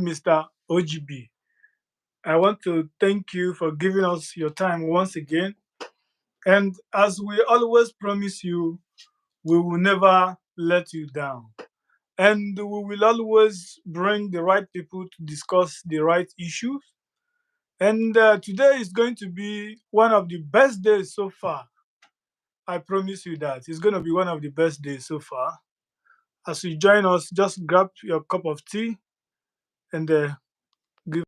Mr. O.G.B. I want to thank you for giving us your time once again. And as we always promise you, we will never let you down. And we will always bring the right people to discuss the right issues. And today is going to be one of the best days so far. I promise you that. It's going to be one of the best days so far. As you join us, just grab your cup of tea and give.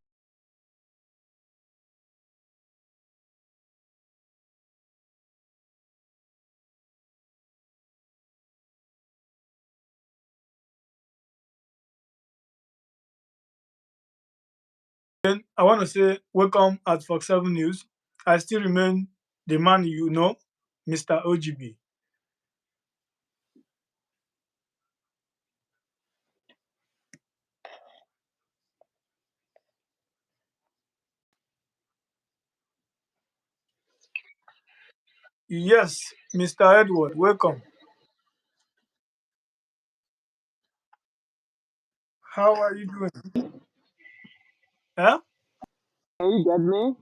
Then I want to say welcome at Fox7-news. I still remain the man you know, Mr. O.G.B. Yes, Mr. Edward, welcome. How are you doing? Huh? Can you get me?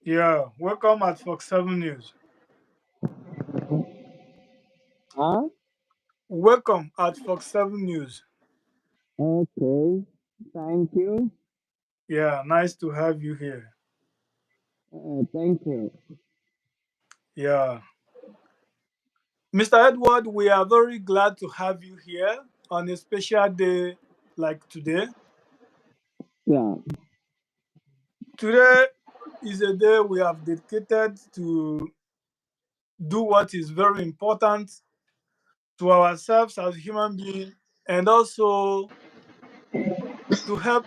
Yeah, welcome at Fox7-news. Huh? Welcome at Fox7-news. Okay. Thank you. Yeah, nice to have you here. Thank you. Yeah. Mr. Edward, we are very glad to have you here on a special day like today. Yeah. Today is a day we have dedicated to do what is very important to ourselves as human beings and also to help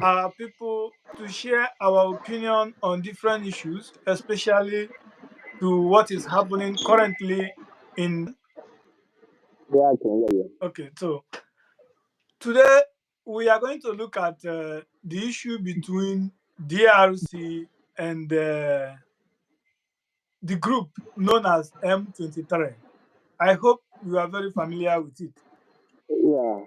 our people to share our opinion on different issues, especially to what is happening currently in. Yeah, I can hear you. Okay, so today we are going to look at the issue between DRC and the group known as M23. I hope you are very familiar with it. Yeah.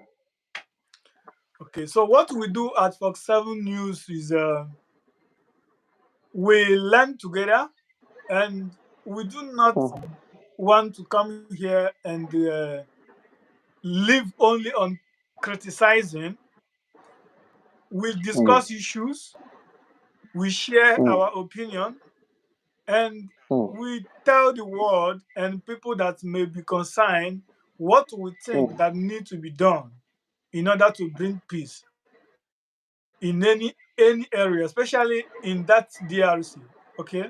Okay, so what we do at Fox7 News is we learn together and we do not Uh, want to come here and live only on criticizing. We mm, discuss issues, we share mm, our opinion, and mm, we tell the world and people that may be concerned what we think mm. that need to be done in order to bring peace in any area, especially in that DRC. Okay.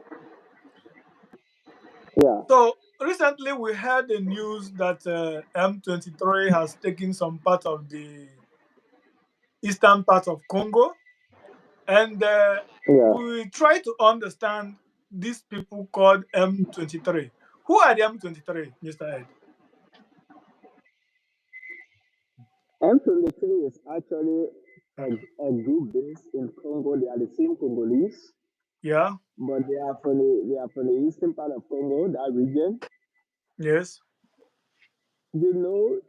Yeah. So recently we heard the news that M23 has taken some part of the eastern part of Congo, and Yeah. we try to understand these people called M23. Who are the M23, Mr. Ed? M23 is actually a group based in Congo. They are the same Congolese, Yeah. but they are from the eastern part of Congo, that region. Yes. Between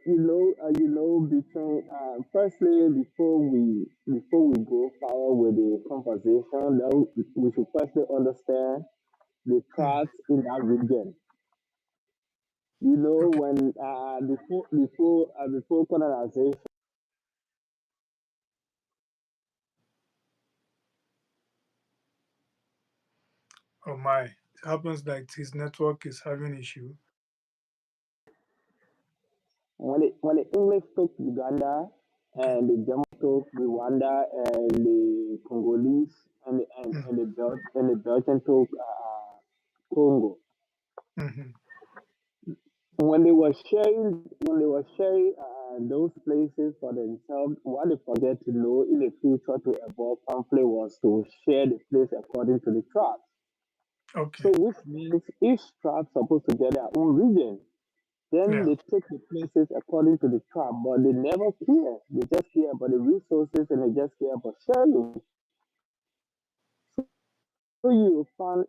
firstly, before we go forward with the conversation, now we should firstly understand the Mm. tribes in that region. Okay. When before colonization, Oh my! It happens that his network is having issue. when the English took Uganda Okay. and the German took Rwanda and the Congolese Mm. and the Belgian took Congo. Hmm. When they were sharing those places for themselves, what they forget to know in the future to avoid conflict was to share the place according to the tribes. Okay. So which means each tribe supposed to get their own region. Then Yeah. they take the places according to the tribe, but they never care. They just care about the resources and they just care about sharing. So you find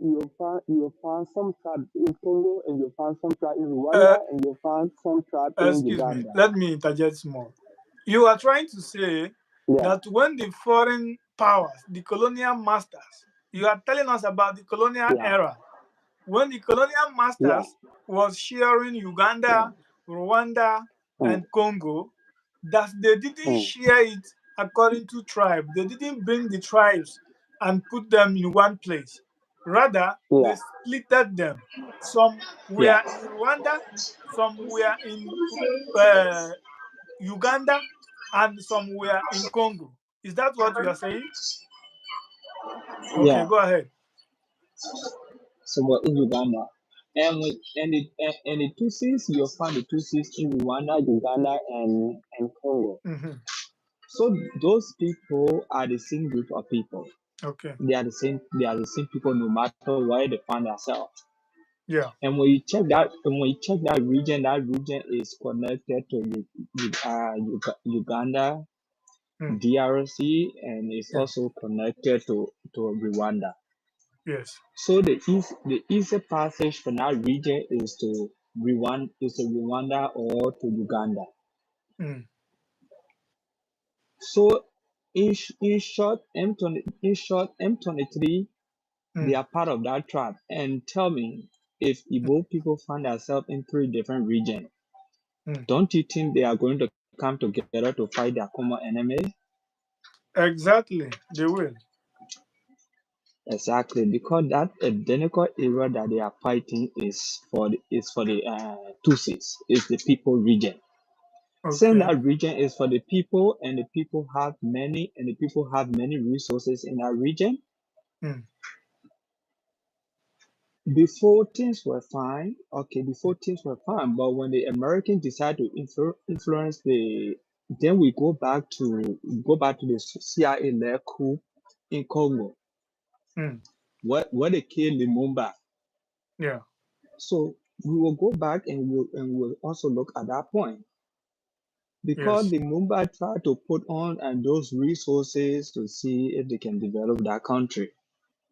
some tribe in Congo and you find some tribe in Uh, Rwanda and you find some tribe in Excuse me. Uganda. Let me interject more. You are trying to say Yeah. that when the foreign powers, the colonial masters, you are telling us about the colonial Yeah. era, when the colonial Yeah. masters was sharing Yeah. Uganda, Rwanda, Mm. and Congo, that they didn't Mm. share it according to tribe. They didn't bring the tribes and put them in one place. Rather, they Yeah. splitted them. Some Yeah. were in Rwanda, some were in uh, Uganda, and some were in Congo. Is that what you are saying? Okay, Yeah. go ahead. So we're in Uganda. And the Tutsis, you'll find the Tutsis in Rwanda, Uganda, and Congo. Hmm. So those people are the same group of people. Okay. They are the same people no matter where they find themselves. Yeah. And when you check that region is connected to Uganda, Mm. DRC, and is Yeah. also connected to Rwanda. Yes. So the easy passage for that region is to Rwanda or to Uganda. Mm. So in short M23 they Mm. are part of that tribe. And tell me, if Mm. Igbo people find themselves in three different regions, Mm. don't you think they are going to come together to fight their common enemy? Exactly. They will. Exactly, because that identical area that they are fighting is for the Tutsis, is the people region. Saying Okay. that region is for the people, and the people have many resources in that region. Mm. Before things were fine, okay, before things were fine, but when the Americans decide to influence then we go back to the CIA led coup in Congo, Mm. where they killed Lumumba. Yeah. So we will go back and we'll also look at that point because Yes. the Lumumba tried to put on and those resources to see if they can develop that country.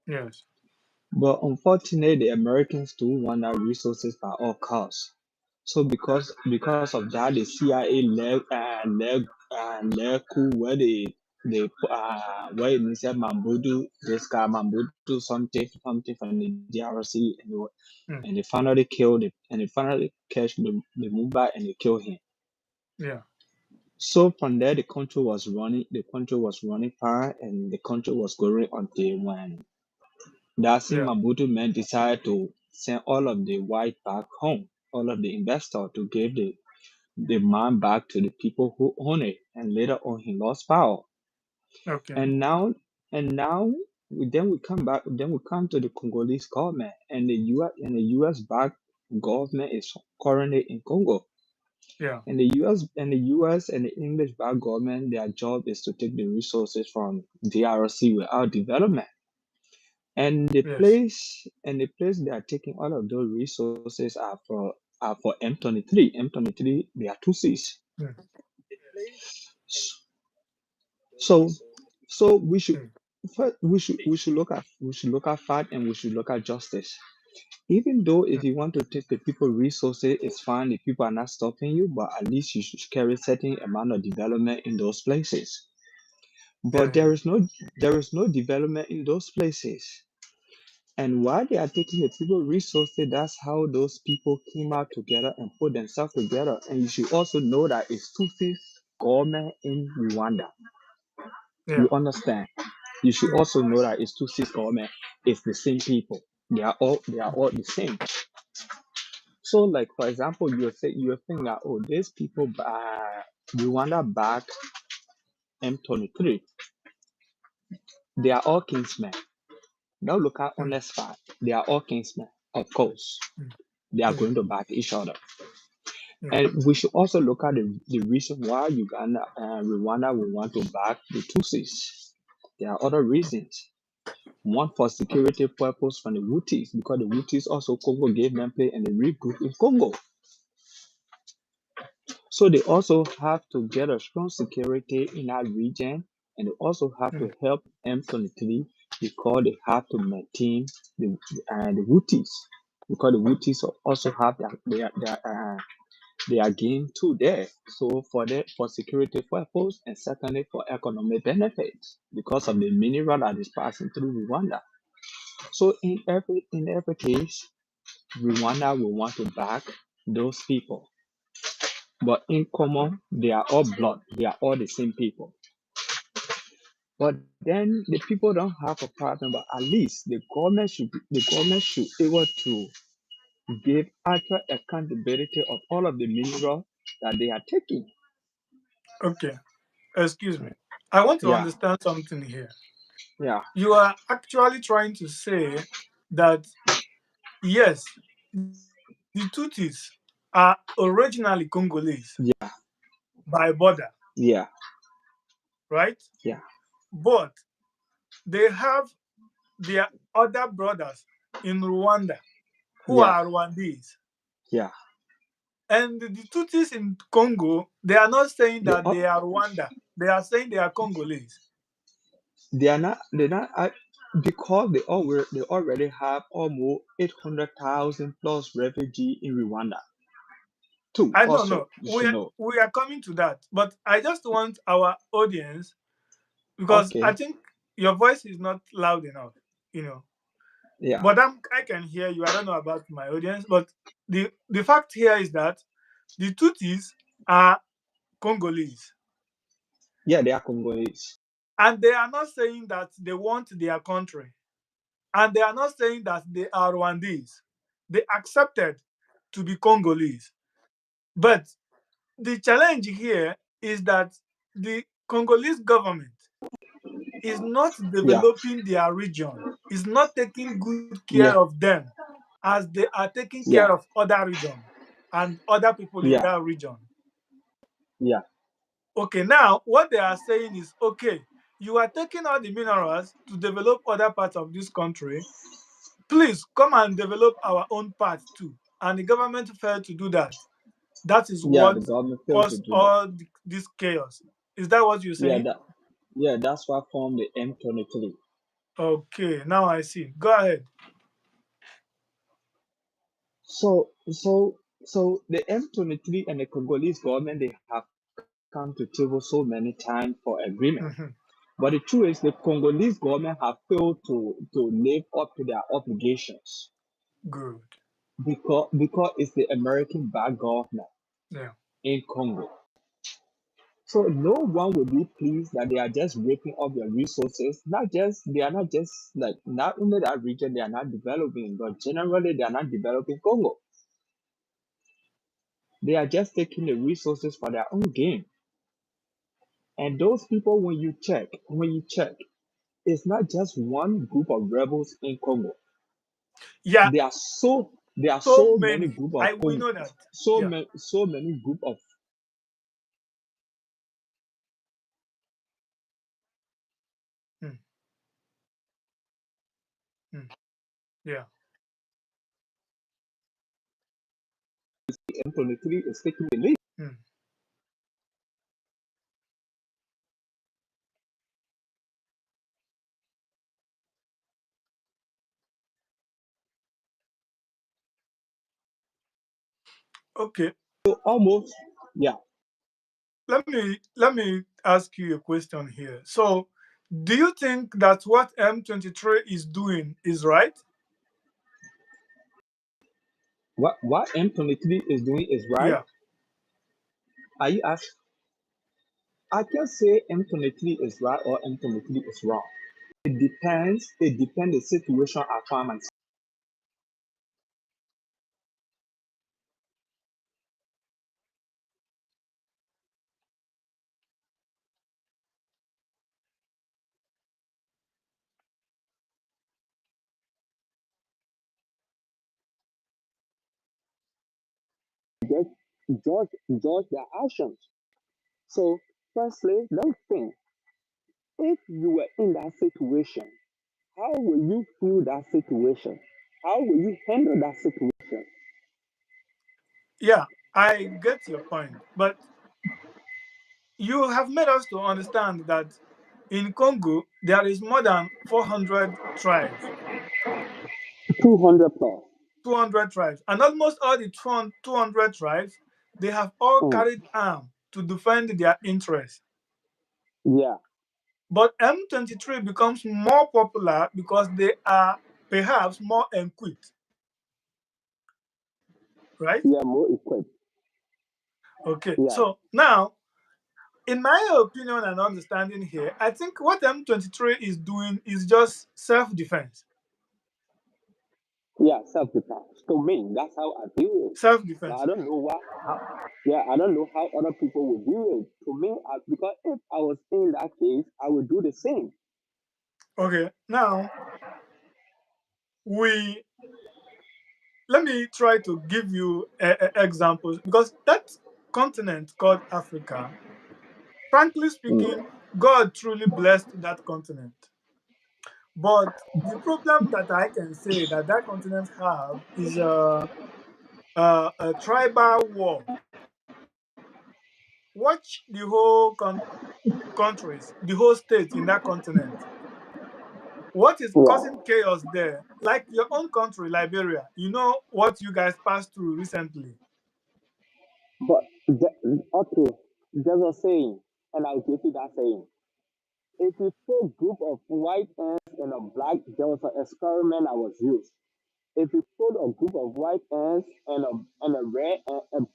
Yes. But unfortunately, the Americans do want our resources by all costs. So because of that, the CIA led coup where where it said Mambudu, this guy Mambudu something from the DRC, Mm. and they finally catch the Mumbai and they kill him. Yeah. So from there, the country was running fine, and the country was going until when Darcy Yeah. Mabutu men decided to send all of the white back home, all of the investor to give the man back to the people who own it, and later on he lost power. Okay. And now and now then we come to the Congolese government, and the US backed government is currently in Congo. Yeah. And the US and the English backed government, their job is to take the resources from DRC without development. Yes. And the place they are taking all of those resources are for M23. M23 they are Tutsis. Mm. So so we should Mm. first we should look at fact, and we should look at justice. Even though Mm. if you want to take the people resources, it's fine. The people are not stopping you, but at least you should carry certain amount of development in those places. Yeah. But Yeah. there is no development in those places. And while they are taking the people resources, that's how those people came out together and put themselves together. And you should also know that it's Tutsi government in Rwanda. You Yeah. understand? You should Mm. also know that it's Tutsi government. It's the same people. They are Mm. all the same. So, like for example, you think that these people Rwanda back M23. They are all kinsmen. Now look at Mm. honest fact. They are all kinsmen. Of course, Mm. they are Yeah. going to back each other. Yeah. And we should also look at the reason why Uganda and Rwanda will want to back the Tutsis. There are other reasons. One for security purpose from the Houthis, because the Houthis also Congo gave them play and they regroup in Congo. So they also have to get a strong security in that region, and they also have Mm. to help M23 because they have to maintain the Houthis, because the Houthis also have They are gained too there. So for security purpose and secondly for economic benefits because of the mineral that is passing through Rwanda. So in every case, Rwanda will want to back those people. But in common, they are all blood. They are all the same people. But then the people don't have a problem. But at least the government should able to give actual accountability of all of the mineral that they are taking. Okay, excuse me. I want to Yeah, understand something here. yeah, You are actually trying to say that yes, the Tutsis are originally Congolese yeah, by border, yeah, right? yeah, But they have their other brothers in Rwanda who yeah, are Rwandese. yeah. And the Tutsis in Congo, they are not saying They that are, they are Rwanda. They are saying they are Congolese. they're not because they already have almost 800,000 plus refugee in Rwanda too. I don't Also, know. you We should are, know. we are coming to that. But I just want our audience, because I Okay. think your voice is not loud enough, you know. Yeah. But I can hear you. I don't know about my audience. But the fact here is that the Tutsis are Congolese. Yeah, they are Congolese. And they are not saying that they want their country. And they are not saying that they are Rwandese. They accepted to be Congolese. But the challenge here is that the Congolese government is not Yeah, developing their region, is not taking good care yeah, of them as they are taking care yeah, of other region and other people in yeah, that region. yeah, Okay, now what they are saying is okay, you are taking all the minerals to develop other parts of this country. Please come and develop our own part too. And the government failed to do that. That is yeah. what The government failed to caused do that. all this chaos. Is that what you're Yeah, saying? that's why formed the M23. Okay, now I see. Go ahead. So the M23 and the Congolese government they have come to table so many times for agreement. Mhm. But the truth is the Congolese government have failed to live up to their obligations Good. because it's the American backed government Yeah. in Congo. So no one will be pleased that they are just ripping off their resources. They are not just like not only that region they are not developing, but generally they are not developing Congo. They are just taking the resources for their own gain. And those people, when you check, it's not just one group of rebels in Congo. Yeah, There are so so many many. group of I we know that. Yeah. so many group of Mm, mm, yeah. M23 is taking the lead. Mm. Okay. So almost, yeah. Let me ask you a question here. So, do you think that what M23 is doing is right? What M23 is doing is right. Yeah. Are you ask? I can say M23 is right or M23 is wrong. It depends. It depends the situation I find myself. Get judge their actions. So firstly, let's think. If you were in that situation, how will you feel that situation? How will you handle that situation? Yeah, I get your point. But you have made us to understand that in Congo there is more than 400 tribes, 200 plus. 200 tribes, and almost all the 200 tribes, they have all Mm. carried arms to defend their interests. Yeah. But M23 becomes more popular because they are perhaps more equipped, right? Yeah. More equipped. Okay, Yeah. so now, in my opinion and understanding here, I think what M23 is doing is just self defense. Yeah. Self defense. To me, that's how I view it. Self But defense. I don't know why. How, yeah. I don't know how other people would view it. To me, because if I was in that case, I would do the same. Okay, now we let me try to give you examples because that continent called Africa, frankly speaking, Mm. God truly blessed that continent. But the problem that I can say that that continent have is a tribal war. Watch the whole countries, the whole states in that continent. What is Yeah. causing chaos there? Like your own country, Liberia, you know what you guys passed through recently. But okay, there's a saying, and I'll give you that saying. If you put group of white ants and a black, there was an experiment that was used. If you put a group of white ants and a red ant,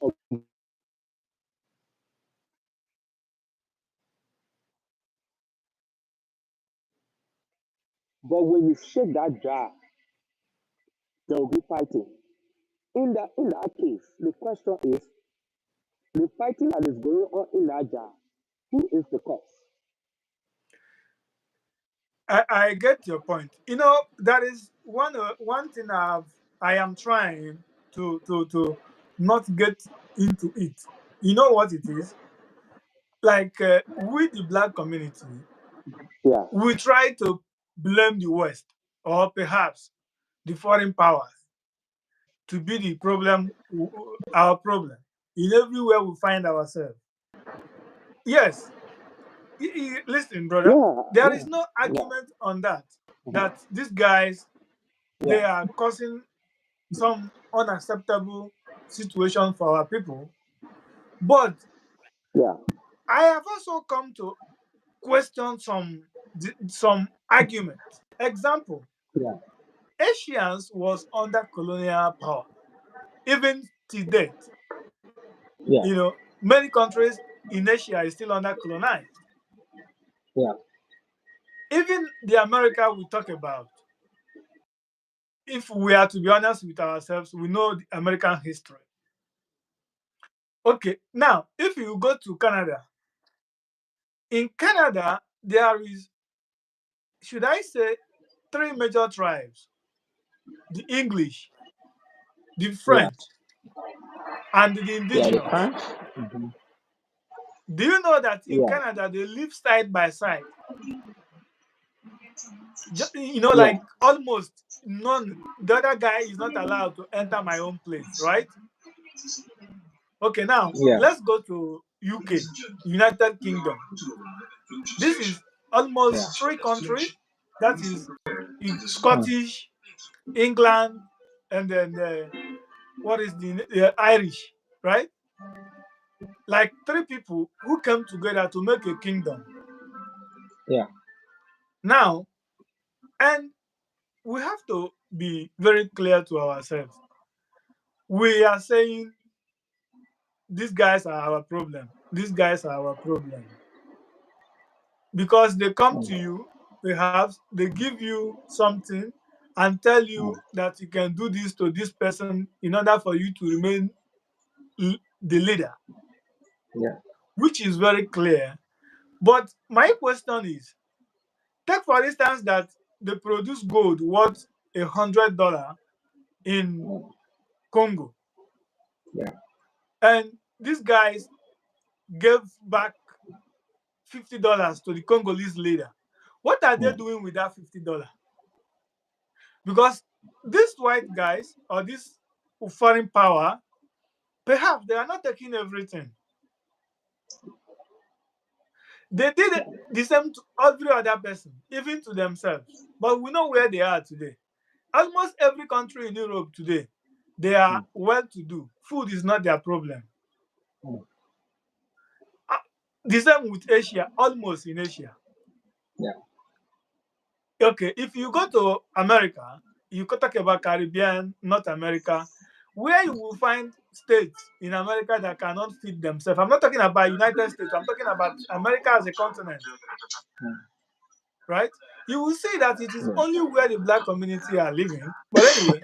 but when you shake that jar, there will be fighting. In that case, the question is the fighting that is going on in that jar, who is the cause? I get your point. You know, that is one thing I am trying to not get into it. You know what it is? Like with the black community, Yeah, we try to blame the West or perhaps the foreign powers to be the problem, our problem in everywhere we find ourselves. Yes, listen, brother, yeah, there is yeah, no yeah, argument on that. mhm, That these guys yeah, they are causing some unacceptable situation for our people. But yeah, I have also come to question some argument. Example, yeah, Asians was under colonial power, even to date. yeah, You know, many countries in Asia is still under colonized. yeah, Even the America we talk about, if we are to be honest with ourselves, we know the American history. Okay, now if you go to Canada, in Canada there is, should I say, three major tribes: the English, the yeah, French, and the Yeah, the indigenous. French. Hmm. Do you know that in yeah, Canada they live side by side? You know, yeah, like almost none. The other guy is not allowed to enter my own place, right? Okay, now Yeah, let's go to UK, United Kingdom. This is yeah. almost three countries. That is Mm. Scottish, England, and then what is the Irish, right? Like three people who came together to make a kingdom. Yeah, Now, and we have to be very clear to ourselves. We are saying these guys are our problem. These guys are our problem because they come to mm, you, perhaps they give you something and tell mm, you that you can do this to this person in order for you to remain the leader, yeah, which is very clear. But my question is, take for instance that they produce gold worth $100 in mm, Congo, yeah, and these guys gave back $50 to the Congolese leader. What are they mm, doing with that $50? Because these white guys or this foreign power, perhaps they are not taking everything. They did the same to every other person, even to themselves. But we know where they are today. Almost every country in Europe today, they are mm, well to do. Food is not their problem. mm, Ah, the same with Asia, almost in Asia. yeah, Okay, if you go to America, you could talk about Caribbean, North America, where you will find states in America that cannot feed themselves. I'm not talking about United States, I'm talking about America as a continent, mm, right? You will see that it is yeah, only where the black community are living. But anyway,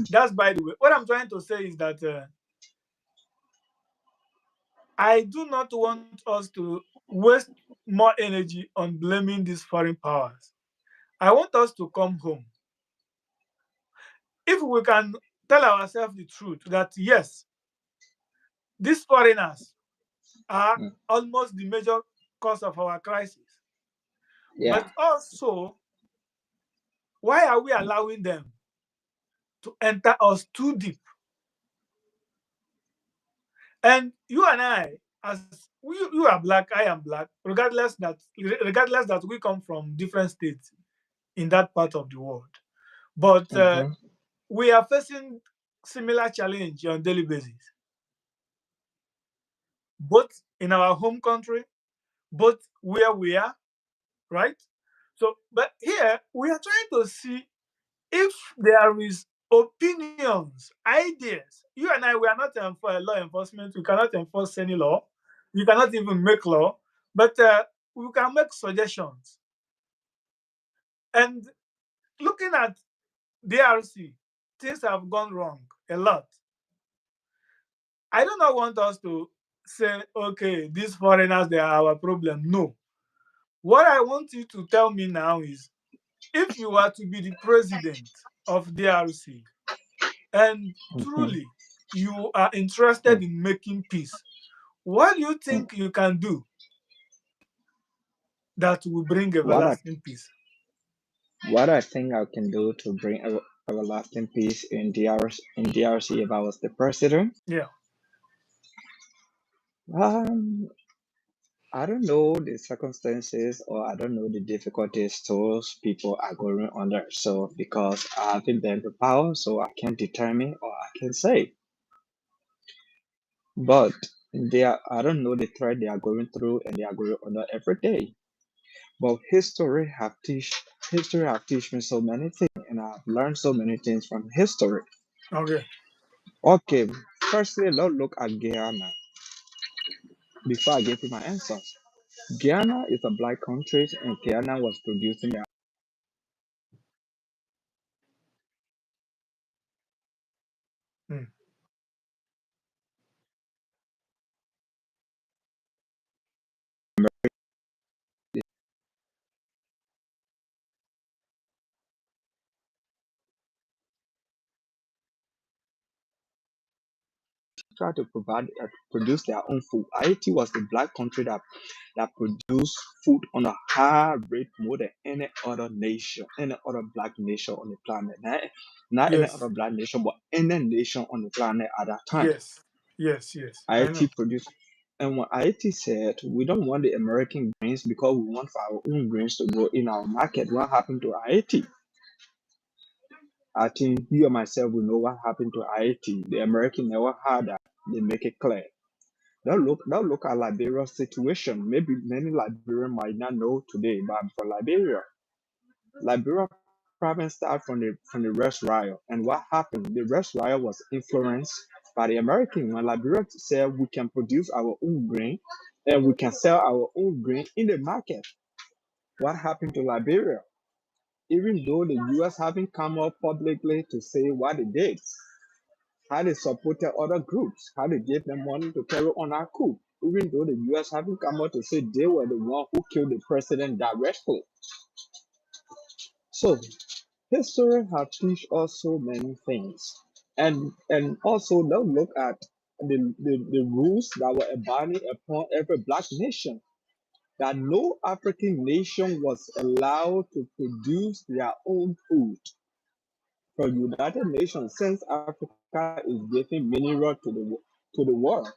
that's by the way. What I'm trying to say is that I do not want us to waste more energy on blaming these foreign powers. I want us to come home. If we can tell ourselves the truth that yes, these foreigners are mm, almost the major cause of our crisis, yeah, but also, why are we allowing them to enter us too deep? And you and I, as you are black, I am black, regardless that we come from different states in that part of the world, but mm-hmm, we are facing similar challenge on daily basis, both in our home country, both where we are, right? So, but here we are trying to see if there is opinions, ideas. You and I, we are not for law enforcement. We cannot enforce any law. You cannot even make law, but we can make suggestions. And looking at DRC, things have gone wrong a lot. I do not want us to say, okay, these foreigners, they are our problem. No. What I want you to tell me now is, if you are to be the president of DRC and mm-hmm, truly you are interested mm, in making peace, what do you mm. think you can do that will bring What I everlasting peace? what I think I can do to bring everlasting peace in DRC if I was the president. Yeah. Um, I don't know the circumstances or I don't know the difficulties those people are going under. So because I haven't been to power, so I can't determine or I can say. But I don't know the threat they are going through and they are going under every day. But history have teach me so many things and I've learned so many things from history. Okay. Okay, firstly, let's look at Guyana before I give you my answer. Guyana is a black country and Guyana was producing their Hmm. try to produce their own food. Haiti was the black country that produced food on a high rate more than any other nation, any other black nation on the planet. Not any Yes. other black nation, but any nation on the planet at that time. Yes. Yes. Yes. I Haiti know. produced. And when Haiti said, we don't want the American grains because we want for our own grains to grow in our market, what happened to Haiti? I think you and myself will know what happened to Haiti. The American never had that. They make it clear. Now look at Liberia's situation. Maybe many Liberians might not know today, but I'm from Liberia. Liberia province started from the West Riot. And what happened? The West Riot was influenced by the American. When Liberia said we can produce our own grain and we can sell our own grain in the market. What happened to Liberia? Even though the US haven't come up publicly to say what they did, how they supported other groups, how they gave them money to carry on our coup, even though the US haven't come out to say they were the one who killed the president directly. So history have teach us so many things. And also now look at the rules that were abiding upon every black nation. That no African nation was allowed to produce their own food. For United Nations, since Africa is giving mineral to the world,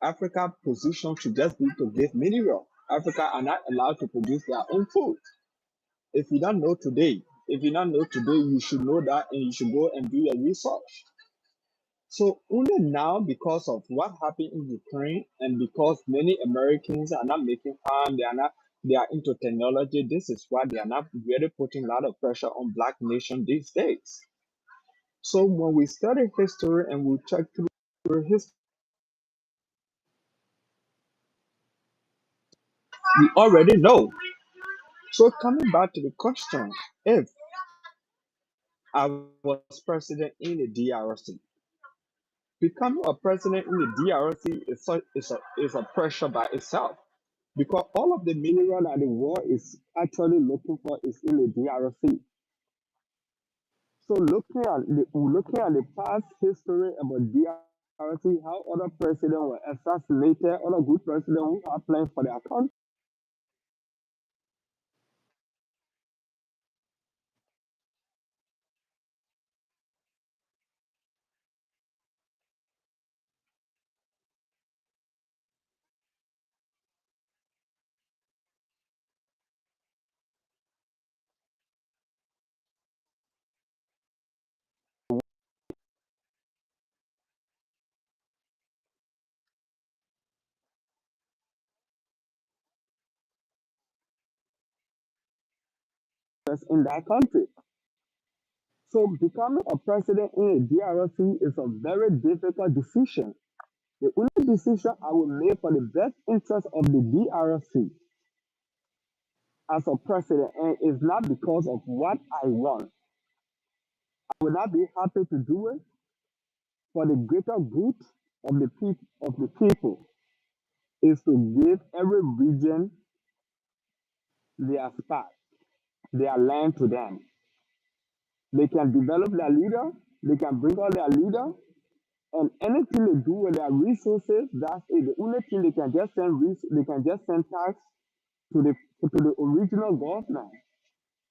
Africa's position should just be to give mineral. Africa are not allowed to produce their own food. If you don't know today, if you don't know today, you should know that and you should go and do your research. So only now, because of what happened in Ukraine, and because many Americans are not making harm, they are into technology. This is why they are not really putting a lot of pressure on Black nation these days. So when we study history and we check through history, we already know. So coming back to the question, if I was president in the DRC, becoming a president in the DRC is a pressure by itself, because all of the Mineral that the world is actually looking for is in the DRC. So looking at the past history about DRC, how other presidents were assassinated, other good presidents who have plans for their country, in that country. So becoming a president in a DRC is a very difficult decision. The only decision I will make for the best interest of the DRC as a president, and it's not because of what I want. I will not be happy to do it for the greater good of the people is to give every region their spot, their land to them. They can develop their leader, they can bring out their leader, and anything they do with their resources, that's it. The only thing they can just send tax to the original government.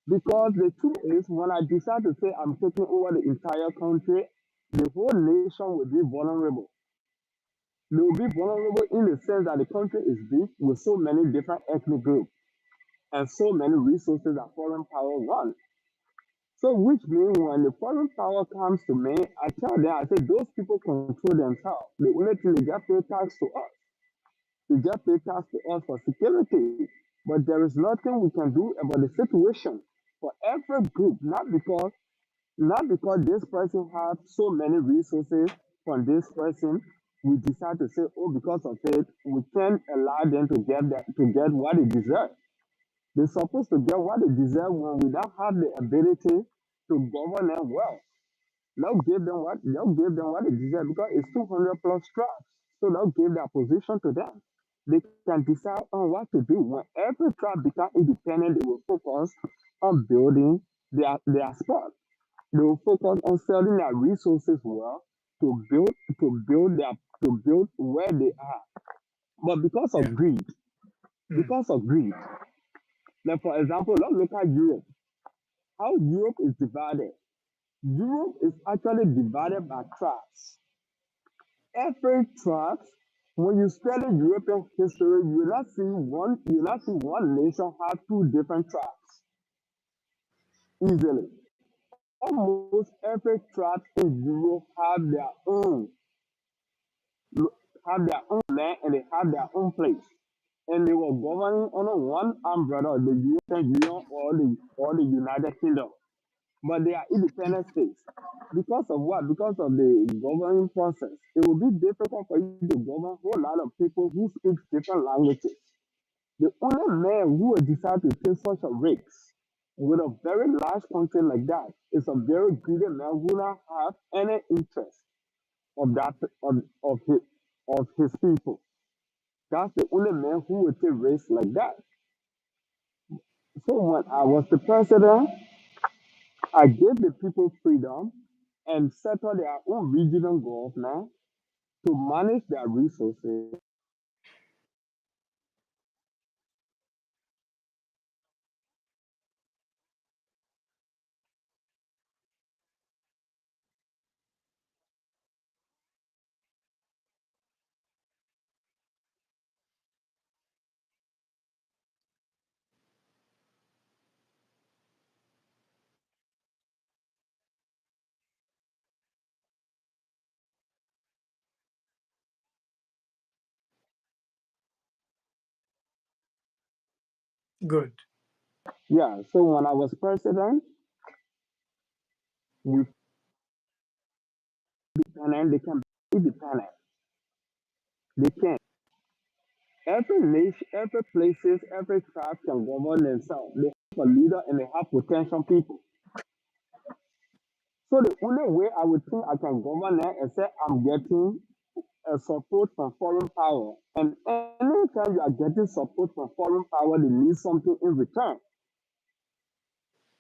Because the truth is, when I decide to say I'm taking over the entire country, the whole nation will be vulnerable. They will be vulnerable in the sense that the country is big with so many different ethnic groups and so many resources that foreign power want. So, which means when the foreign power comes to me, I tell them, I say, those people control themselves. The only thing they just pay tax to us. They just pay tax to us for security. But there is nothing we can do about the situation for every group, not because this person has so many resources from this person, we decide to say, oh, because of it, we can't allow them to get what they deserve. They're supposed to get what they deserve when we don't have the ability to govern them well. They'll give them what they deserve because it's 200 plus tribes. So they'll give their position to them. They can decide on what to do. When every tribe becomes independent, they will focus on building their spot. They will focus on selling their resources well to build to build where they are. But because Yeah. of greed, Mm. because of greed, like for example, let's look at Europe. How Europe is divided. Europe is actually divided by tribes. Every tribe, when you study European history, you will not see one nation have two different tribes easily. Almost every tribe in Europe have their own land and they have their own place. And they were governing under one umbrella, the European Union or the United Kingdom. But they are independent states. Because of what? Because of the governing process. It will be difficult for you to govern a whole lot of people who speak different languages. The only man who will decide to take such a risk with a very large country like that is a very greedy man who not have any interest of that of his people. That's the only man who will take risks like that. So when I was the president, I gave the people freedom and settle their own regional government to manage their resources. Good. Yeah, so when I was president, we independent, they can be independent. They can. Every nation, every places, every tribe can govern themselves. They have a leader and they have potential people. So the only way I would think I can govern them is that I'm getting support from foreign power. And anytime you are getting support from foreign power, they need something in return.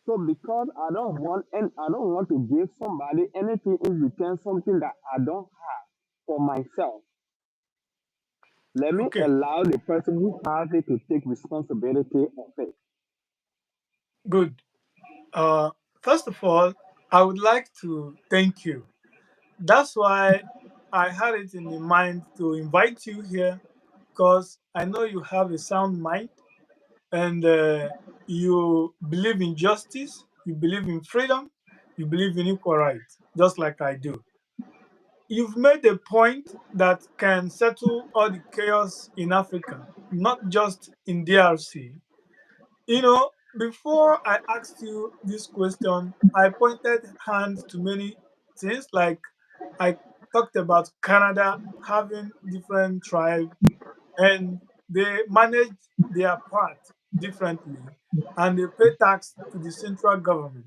So because I don't want to give somebody anything in return, something that I don't have for myself. Let me Okay. allow the person who has it to take responsibility of it. Good. Uh, First of all, I would like to thank you. That's why I had it in the mind to invite you here because I know you have a sound mind and you believe in justice, you believe in freedom, you believe in equal rights, just like I do. You've made a point that can settle all the chaos in Africa, not just in DRC. You know, before I asked you this question, I pointed hands to many things, like I talked about Canada having different tribes and they manage their part differently and they pay tax to the central government.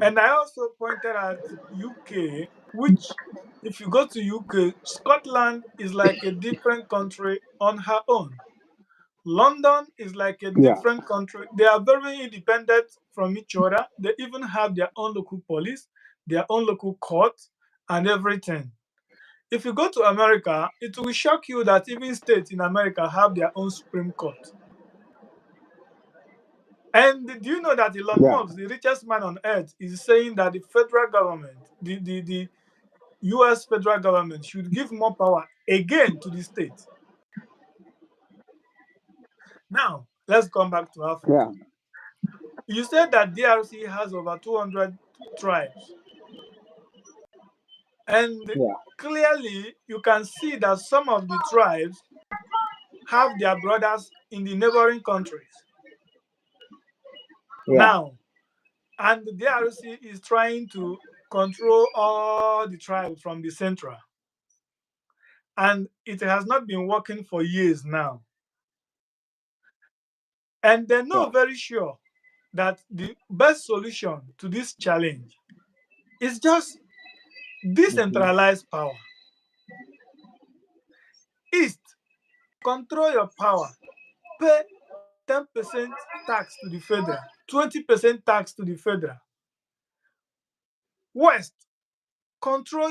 And I also pointed out UK, which if you go to UK, Scotland is like a different country on her own. London is like a Yeah, different country. They are very independent from each other. They even have their own local police, their own local court, and everything. If you go to America, it will shock you that even states in America have their own Supreme Court. And do you know that Elon yeah, Musk, the richest man on earth, is saying that the federal government, the US federal government, should give more power again to the states? Now, let's come back to Africa. yeah, You said that DRC has over 200 tribes, and yeah, clearly you can see that some of the tribes have their brothers in the neighboring countries. yeah, Now, and the DRC is trying to control all the tribes from the central, and it has not been working for years now. And they know yeah. very sure that the best solution to this challenge is just Mhm. decentralized power. East, control your power, pay 10% tax to the federal, 20% tax to the federal. West, control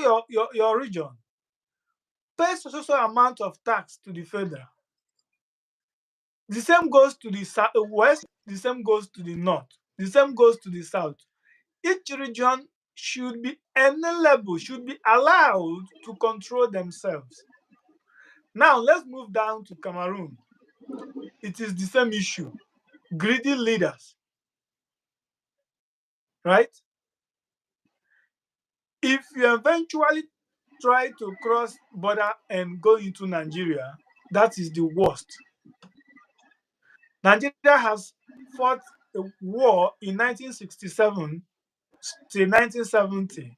your region, pay so amount of tax to the federal. The same goes to the west, the same goes to the north, the same goes to the south. Each region should be enabled, should be allowed to control themselves. Now let's move down to Cameroon. It is the same issue. Greedy leaders, right? If you eventually try to cross border and go into Nigeria, that is the worst. Nigeria has fought a war in 1967 till 1970.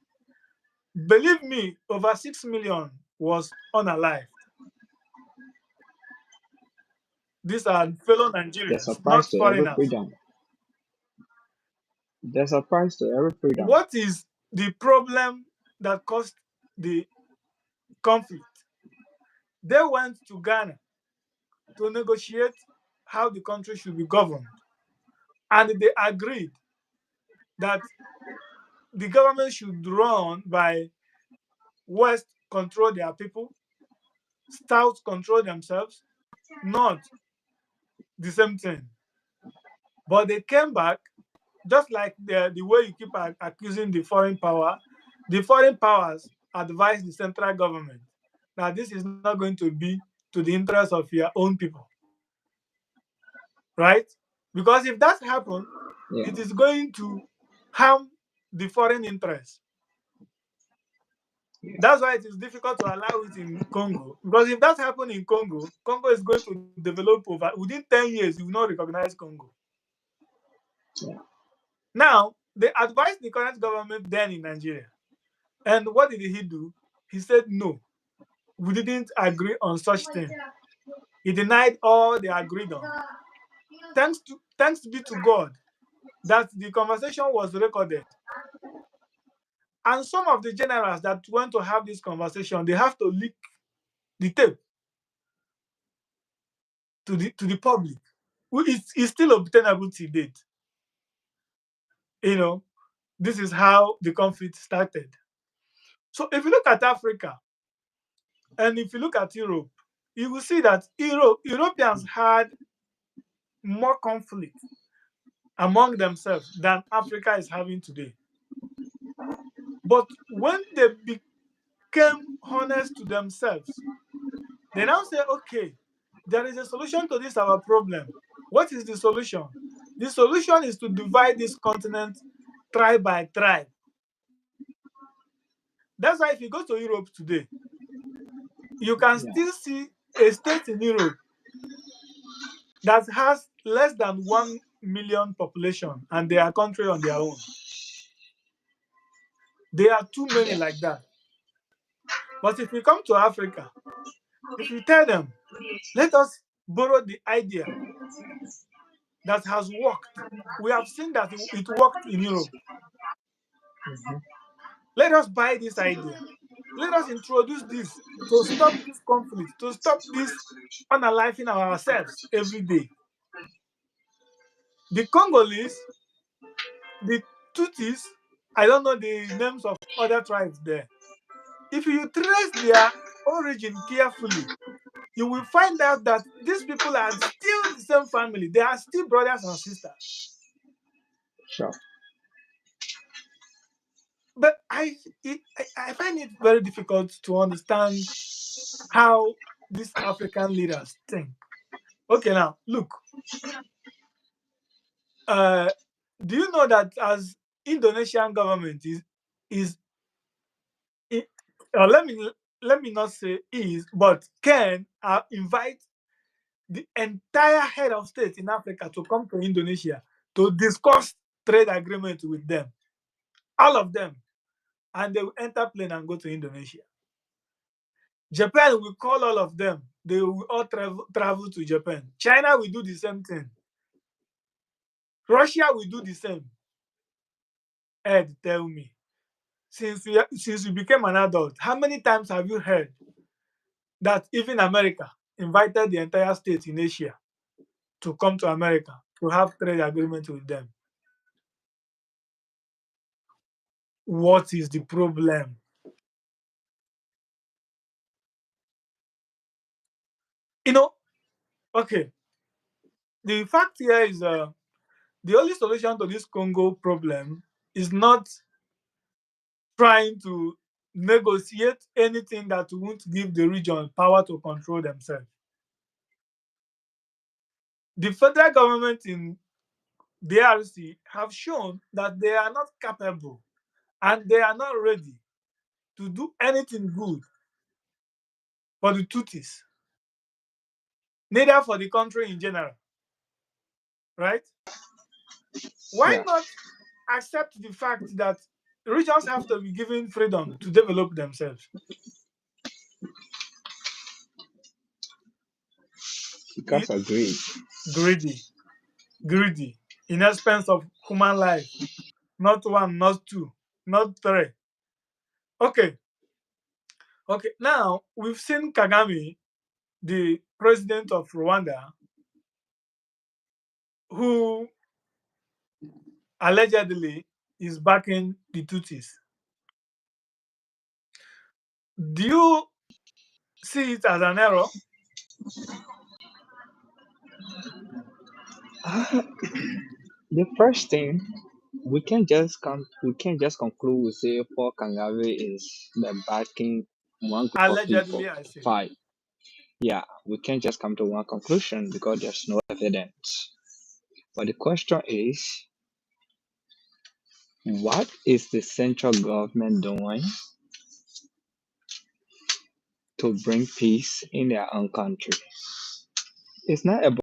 Believe me, over 6 million was unalived. These are fellow There's a Nigerians, price not to every foreigners. freedom. There's a price to every freedom. What is the problem that caused the conflict? They went to Ghana to negotiate how the country should be governed. And they agreed that the government should run by West control their people, South control themselves, North the same thing. But they came back, just like the way you keep accusing the foreign powers advised the central government that this is not going to be to the interest of your own people, right? Because if that happens, Yeah. it is going to harm the foreign interests. That's why it is difficult to allow it in Congo. Because if that happened in Congo, Congo is going to develop over within 10 years, you will not recognize Congo. Yeah. Now, they advised the current government then in Nigeria. And what did he do? He said, no, we didn't agree on such thing. He denied all they agreed on. Thanks be to God that the conversation was recorded. And some of the generals that went to have this conversation, they have to leak the tape to the public. It's still obtainable to date. You know, this is how the conflict started. So if you look at Africa and if you look at Europe, you will see that Europeans had more conflict among themselves than Africa is having today. But when they became honest to themselves, they now say, okay, there is a solution to this our problem. What is the solution? The solution is to divide this continent tribe by tribe. That's why if you go to Europe today, you can Yeah. still see a state in Europe that has less than 1 million population and they are a country on their own. There are too many Yeah. like that. But if you come to Africa, if you tell them, let us borrow the idea that has worked. We have seen that it worked in Europe. Mhm. Let us buy this idea. Let us introduce this to stop this conflict, to stop this unaliving ourselves every day. The Congolese, the Tutsis, I don't know the names of other tribes there. If you trace their origin carefully, you will find out that these people are still the same family. They are still brothers and sisters. Sure. But I find it very difficult to understand how these African leaders think. Okay, now look. Uh, do you know that as Indonesian government is i- or let me not say is, but can invite the entire head of state in Africa to come to Indonesia to discuss trade agreement with them, all of them, and they will enter plane and go to Indonesia. Japan will call all of them. They will all travel to Japan. China will do the same thing. Russia will do the same. Ed, tell me, since you became an adult, how many times have you heard that even America invited the entire state in Asia to come to America to have trade agreement with them? What is the problem? You know, okay, the fact here is the only solution to this Congo problem is not trying to negotiate anything that won't give the region power to control themselves. The federal government in DRC have shown that they are not capable and they are not ready to do anything good for the Tutsis, neither for the country in general, right? Why Yeah. not accept the fact that regions have to be given freedom to develop themselves? Because agreed. Greedy, greedy, in expense of human life, not one, not two, not three. Okay, okay. Now we've seen Kagame, the president of Rwanda, who allegedly is backing the Tutsis. Do you see it as an error? Ah, the first thing we can't just conclude with say Paul Kangave is the backing one group of people Allegedly, I to say. fight. Yeah, we can't just come to one conclusion because there's no evidence. But the question is, what is the central government doing to bring peace in their own country. It's not about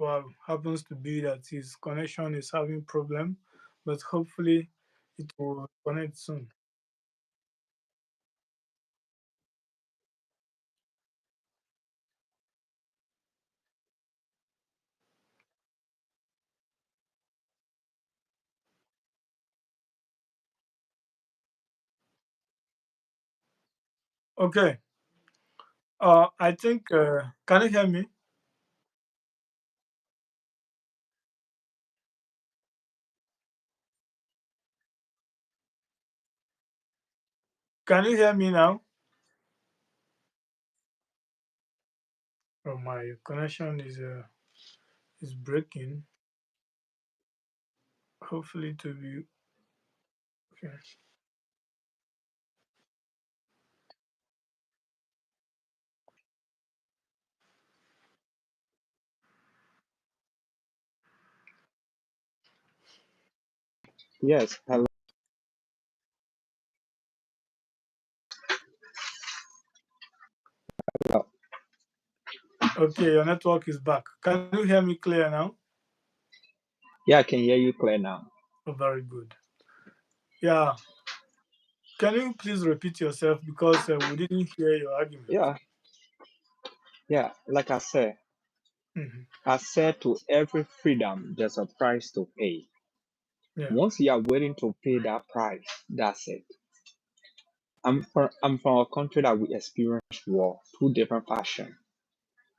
Well, happens to be that his connection is having problem, but hopefully it will connect soon. Okay. I think. Can you hear me? Can you hear me now? Oh, my connection is breaking. Hopefully to be okay. yes. Hello. Okay, your network is back. Can you hear me clear now? Yeah, I can hear you clear now. Oh, very good. Yeah. Can you please repeat yourself because we didn't hear your argument? Yeah, yeah. Like Hmm. I said to every freedom, there's a price to pay. Yeah. Once you are willing to pay that price, that's it. I'm from a country that we experience war, two different fashion.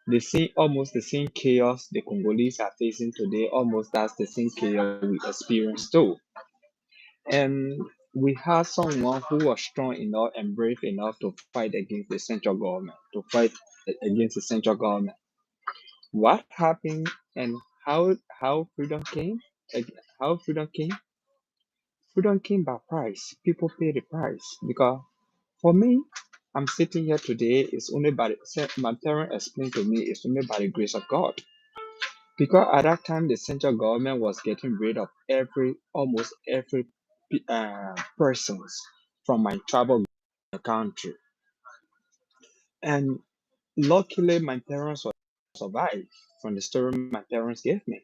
The same, almost the same chaos the Congolese are facing today, almost that's the same chaos we experience too. And we had someone who was strong enough and brave enough to fight against the central government, to fight against the central government. What happened and how freedom came? How freedom came? Freedom came by price. People pay the price because for me, I'm sitting here today. It's only by my parents explained to me. It's only by the grace of God. Because at that time, the central government was getting rid of almost every persons from my tribal country, and luckily, my parents were survived from the story my parents gave me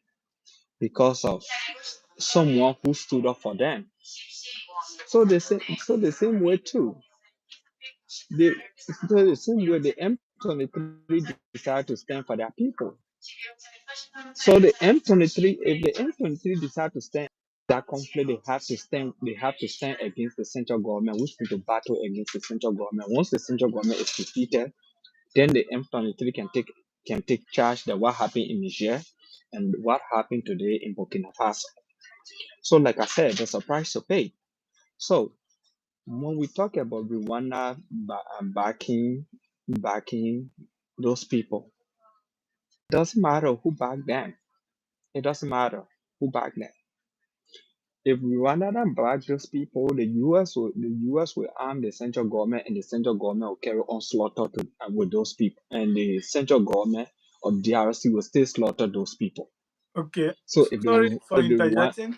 because of someone who stood up for them. So the same way too. The so the same way the M23 decided to stand for their people. So the M23, if the M23 decide to stand that conflict, they have to stand against the central government, which means to battle against the central government. Once the central government is defeated, then the M23 can take charge of what happened in Niger and what happened today in Burkina Faso. So like I said, there's a price to pay. So when we talk about Rwanda backing those people, doesn't matter who back them. It doesn't matter who back them. If Rwanda don't back those people, the US will arm the central government, and the central government will carry on slaughter with those people, and the central government of DRC will still slaughter those people. Okay. So if the Sorry for if the Rwanda, interjecting.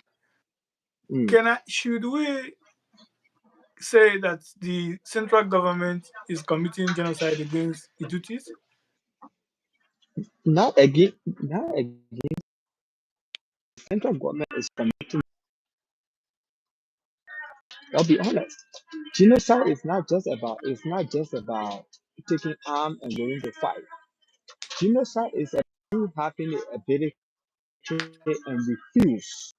mm, Should we say that the central government is committing genocide against Hutus? not again, central government is committing. I'll be honest. Genocide is not just about taking arm and going to fight. Genocide is about you having the ability and refuse.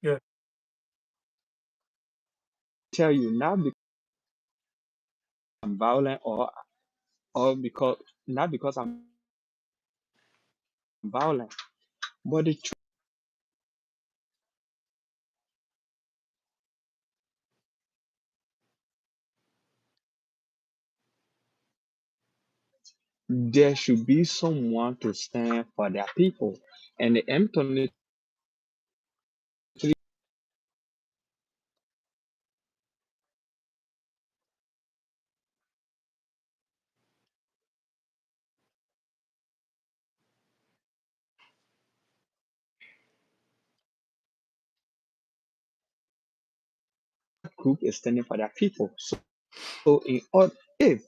Yeah. Tell you not because I'm violent or because not because I'm violent, but the truth, there should be someone to stand for their people. And the M23 group is standing for their people. So in order, if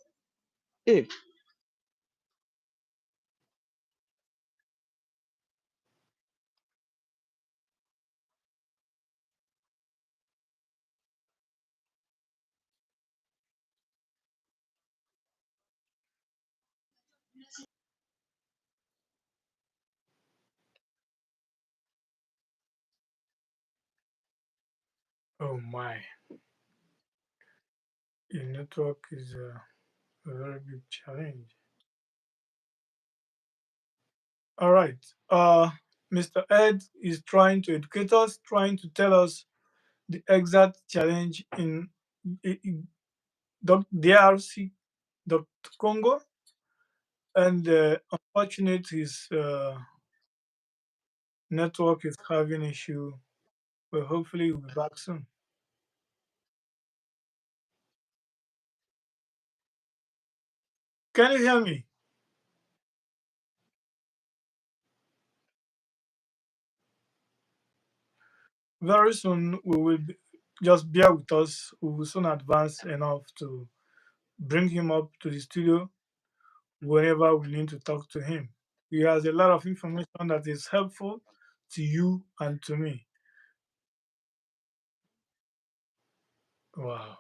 Oh my. Your network is a very big challenge. All right. Mr. Ed is trying to educate us, trying to tell us the exact challenge in DRC, the Congo, and unfortunate his network is having issue. But hopefully he'll be back soon. Can you hear me? Very soon we will just bear with us. We will soon advance enough to bring him up to the studio whenever we need to talk to him. He has a lot of information that is helpful to you and to me. Wow.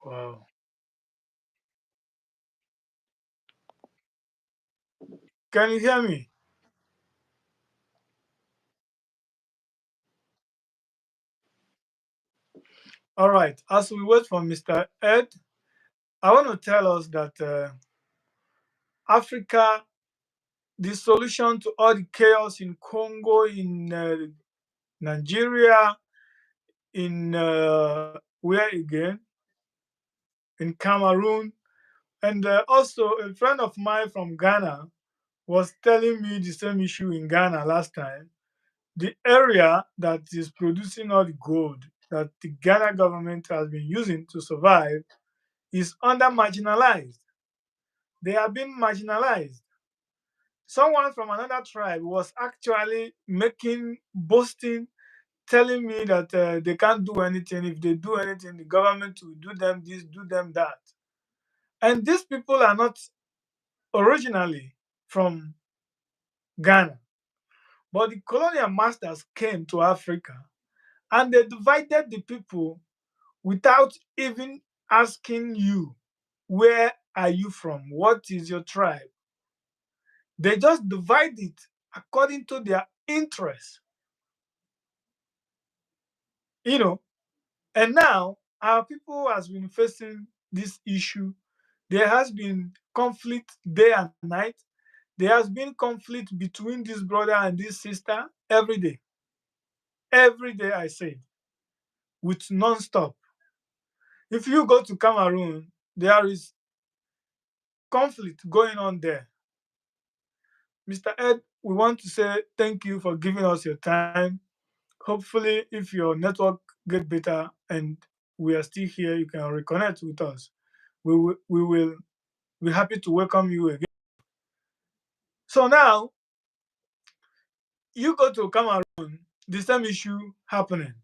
Wow. Can you hear me? All right. As we wait for Mr. Ed, I want to tell us that Africa, the solution to all the chaos in Congo, in Nigeria, in where again? In Cameroon. And also, a friend of mine from Ghana was telling me the same issue in Ghana last time. The area that is producing all the gold that the Ghana government has been using to survive is under marginalized. They are being marginalized. Someone from another tribe was actually making boasting, telling me that they can't do anything. If they do anything, the government will do them this, do them that. And these people are not originally from Ghana, but the colonial masters came to Africa and they divided the people without even asking you, where are you from? What is your tribe? They just divide it according to their interests, you know. And now our people has been facing this issue. There has been conflict day and night. There has been conflict between this brother and this sister every day. Every day I say, with non-stop. If you go to Cameroon, there is conflict going on there. Mr. Ed, we want to say thank you for giving us your time. Hopefully, if your network get better and we are still here, you can reconnect with us. We will be happy to welcome you again. So now you go to Cameroon, the same issue happening,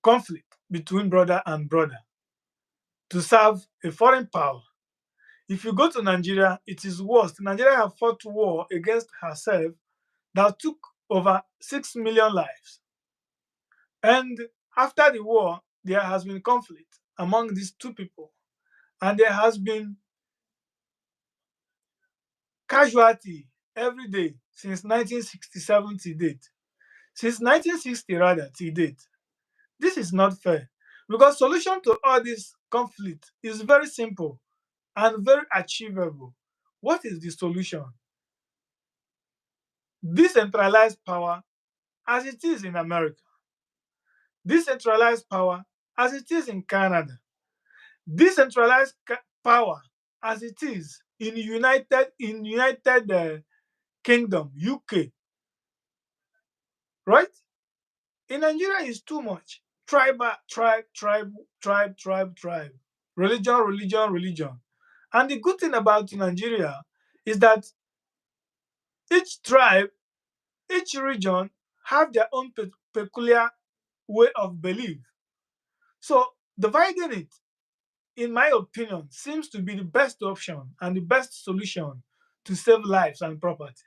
conflict between brother and brother to serve a foreign power. If you go to Nigeria, it is worse. Nigeria have fought war against herself that took over 6 million lives. And after the war, there has been conflict among these two people. And there has been casualty every day since 1967 to date. Since 1960 rather till date. This is not fair because solution to all this conflict is very simple and very achievable. What is the solution? Decentralized power as it is in America, decentralized power as it is in Canada, decentralized power as it is in United Kingdom, UK, right? In Nigeria is too much. Tribe. Religion. And the good thing about Nigeria is that each tribe, each region have their own peculiar way of belief. So dividing it, in my opinion, seems to be the best option and the best solution to save lives and property.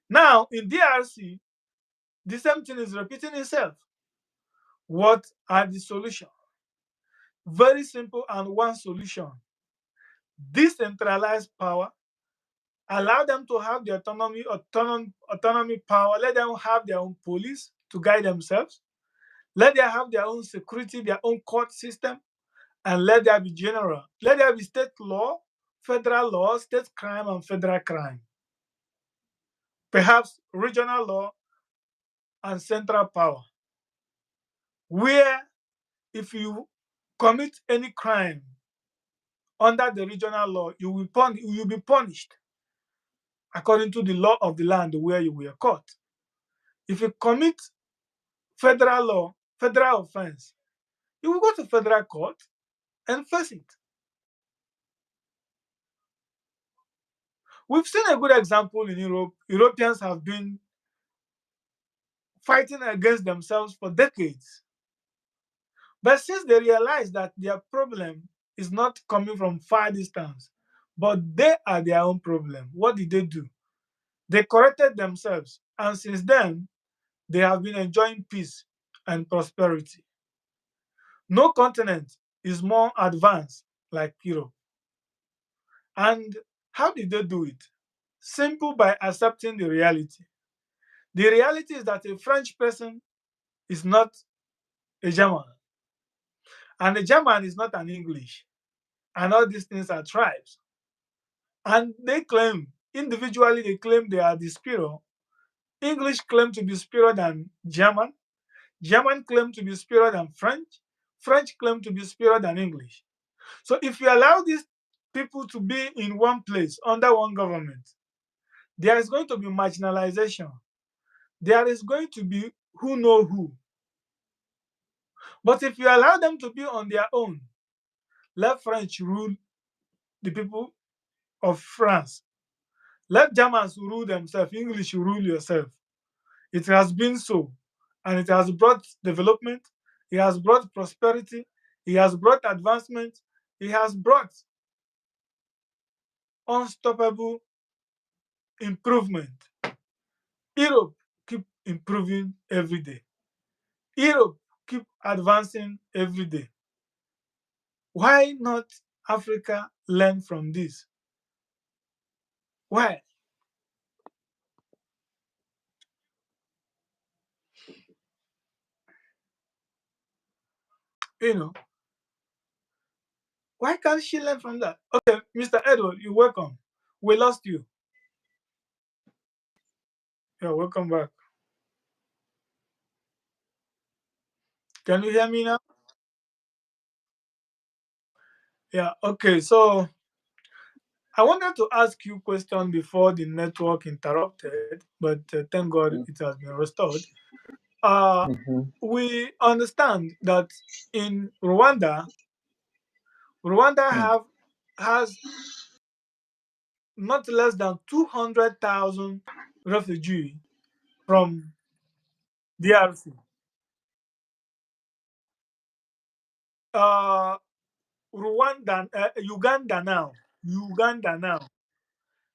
Now, in DRC, the same thing is repeating itself. What are the solutions? Very simple and one solution. Decentralized power, allow them to have the autonomy power, let them have their own police to guide themselves, let them have their own security, their own court system, and let there be general, let there be state law, state crime, and federal crime. Perhaps regional law and central power, where if you commit any crime under the regional law, you will be punished according to the law of the land where you were caught. If you commit federal law, federal offense, you will go to federal court and face it. We've seen a good example in Europe. Europeans have been fighting against themselves for decades. But since they realize that their problem is not coming from far distance, but they are their own problem, what did they do? They corrected themselves, and since then, they have been enjoying peace and prosperity. No continent is more advanced like Europe. And how did they do it? Simple, by accepting the reality. The reality is that a French person is not a German, and a German is not an English, and all these things are tribes. And they claim, individually, they claim they are the superior. English claim to be superior than German. German claim to be superior than French. French claim to be superior than English. So if you allow these people to be in one place under one government, there is going to be marginalization. There is going to be who know who. But if you allow them to be on their own, let French rule the people of France. Let Germans rule themselves. English rule yourself. It has been so. And it has brought development. It has brought prosperity. It has brought advancement. It has brought unstoppable improvement. Europe keep improving every day. Europe keep advancing every day. Why not Africa learn from this? Why? You know, why can't she learn from that? Okay, Mr. Edward, you're welcome. We lost you. Yeah, welcome back. Can you hear me now? Yeah, okay. So I wanted to ask you a question before the network interrupted, but thank God it has been restored. Uh, Mm-hmm. we understand that in Rwanda has not less than 200,000 refugees from DRC. Uh, Uganda now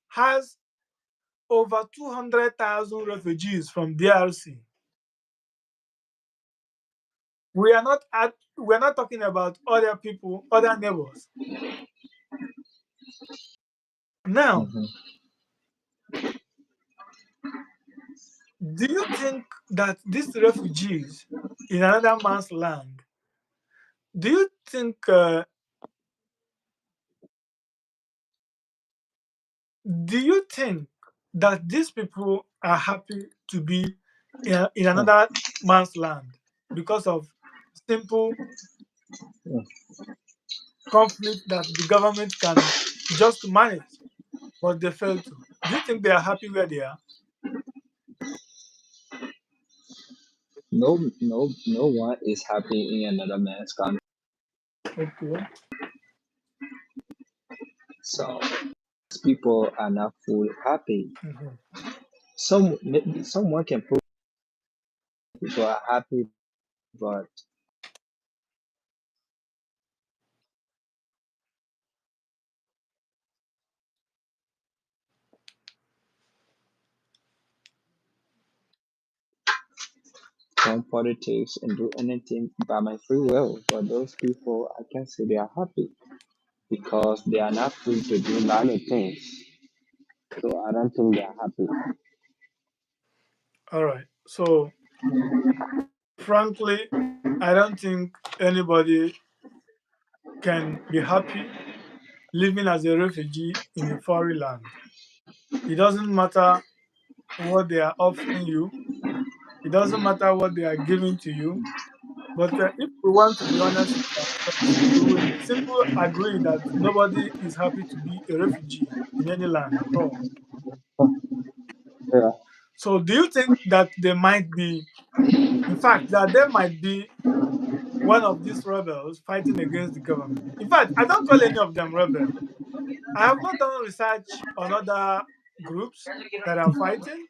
has over 200,000 refugees from DRC. We are not talking about other people, other neighbors. Now, Mhm. do you think that these refugees in another man's land, do you think do you think that these people are happy to be in Yeah. another man's land because of simple Yeah. conflict that the government can just manage, but they fail to? Do you think they are happy where they are? No, no one is happy in another man's country. Okay. So people are not fully happy. Mhm. Someone can prove people are happy, but from politics and do anything by my free will. But those people, I can say they are happy because they are not free to do a lot of things. So I don't think they are happy. All right. So, frankly, I don't think anybody can be happy living as a refugee in a foreign land. It doesn't matter what they are offering you, it doesn't matter what they are giving to you. But if we want to be honest with ourselves, we will simply agree that nobody is happy to be a refugee in any land at all. Yeah. So, do you think that there might be, in fact, that there might be one of these rebels fighting against the government? In fact, I don't call any of them rebel. I have not done research on other groups that are fighting,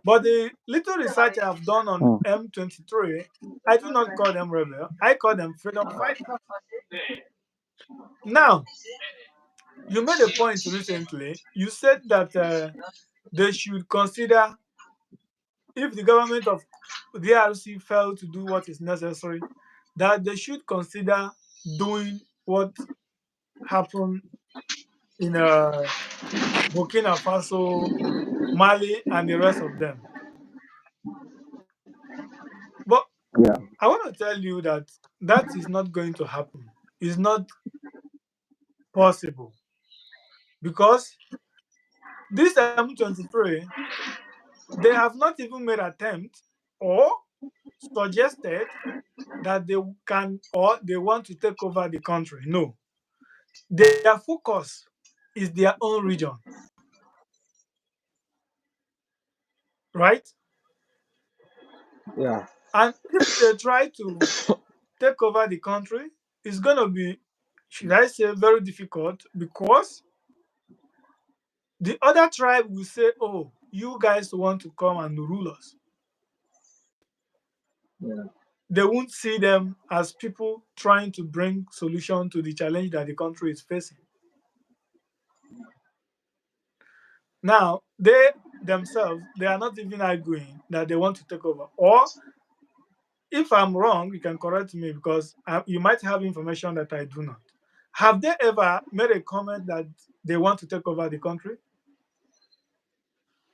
but the little research I have done on Mm. M23, I do not call them rebel. I call them freedom fighters. Now, you made a point recently. You said that they should consider, if the government of DRC failed to do what is necessary, that they should consider doing what happened in Burkina Faso, Mali, and the rest of them. But Yeah. I want to tell you that that is not going to happen. It's not possible because this M23, they have not even made attempt or suggested that they can or they want to take over the country. No, their focus is their own region, right? yeah, And if they try to take over the country, it's going to be, should I say, very difficult because the other tribe will say, oh, you guys want to come and rule us. yeah, They won't see them as people trying to bring solution to the challenge that the country is facing. Now, they themselves, they are not even arguing that they want to take over. Or if I'm wrong, you can correct me because you might have information that I do not. Have they ever made a comment that they want to take over the country?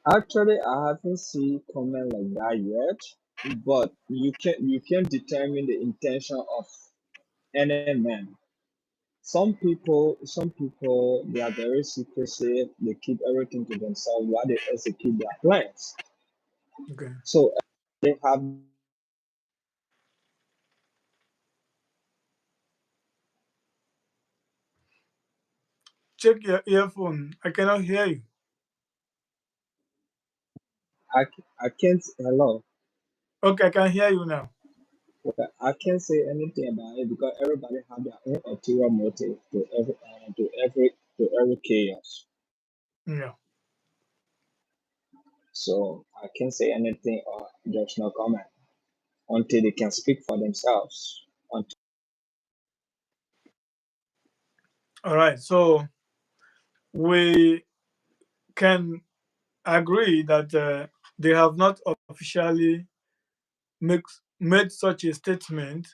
actually, I haven't seen comment like that yet. But you can determine the intention of any man. Some people, they are very secretive. They keep everything to themselves while they execute their plans. Okay. So they have Check your earphone. I cannot hear you. I can't hello. Okay, I can hear you now. Okay, I can't say anything about it because everybody have their own ulterior motive to every chaos. Yeah. So I can't say anything or there's no comment until they can speak for themselves. Until, All right. So we can agree that they have not officially make, made such a statement.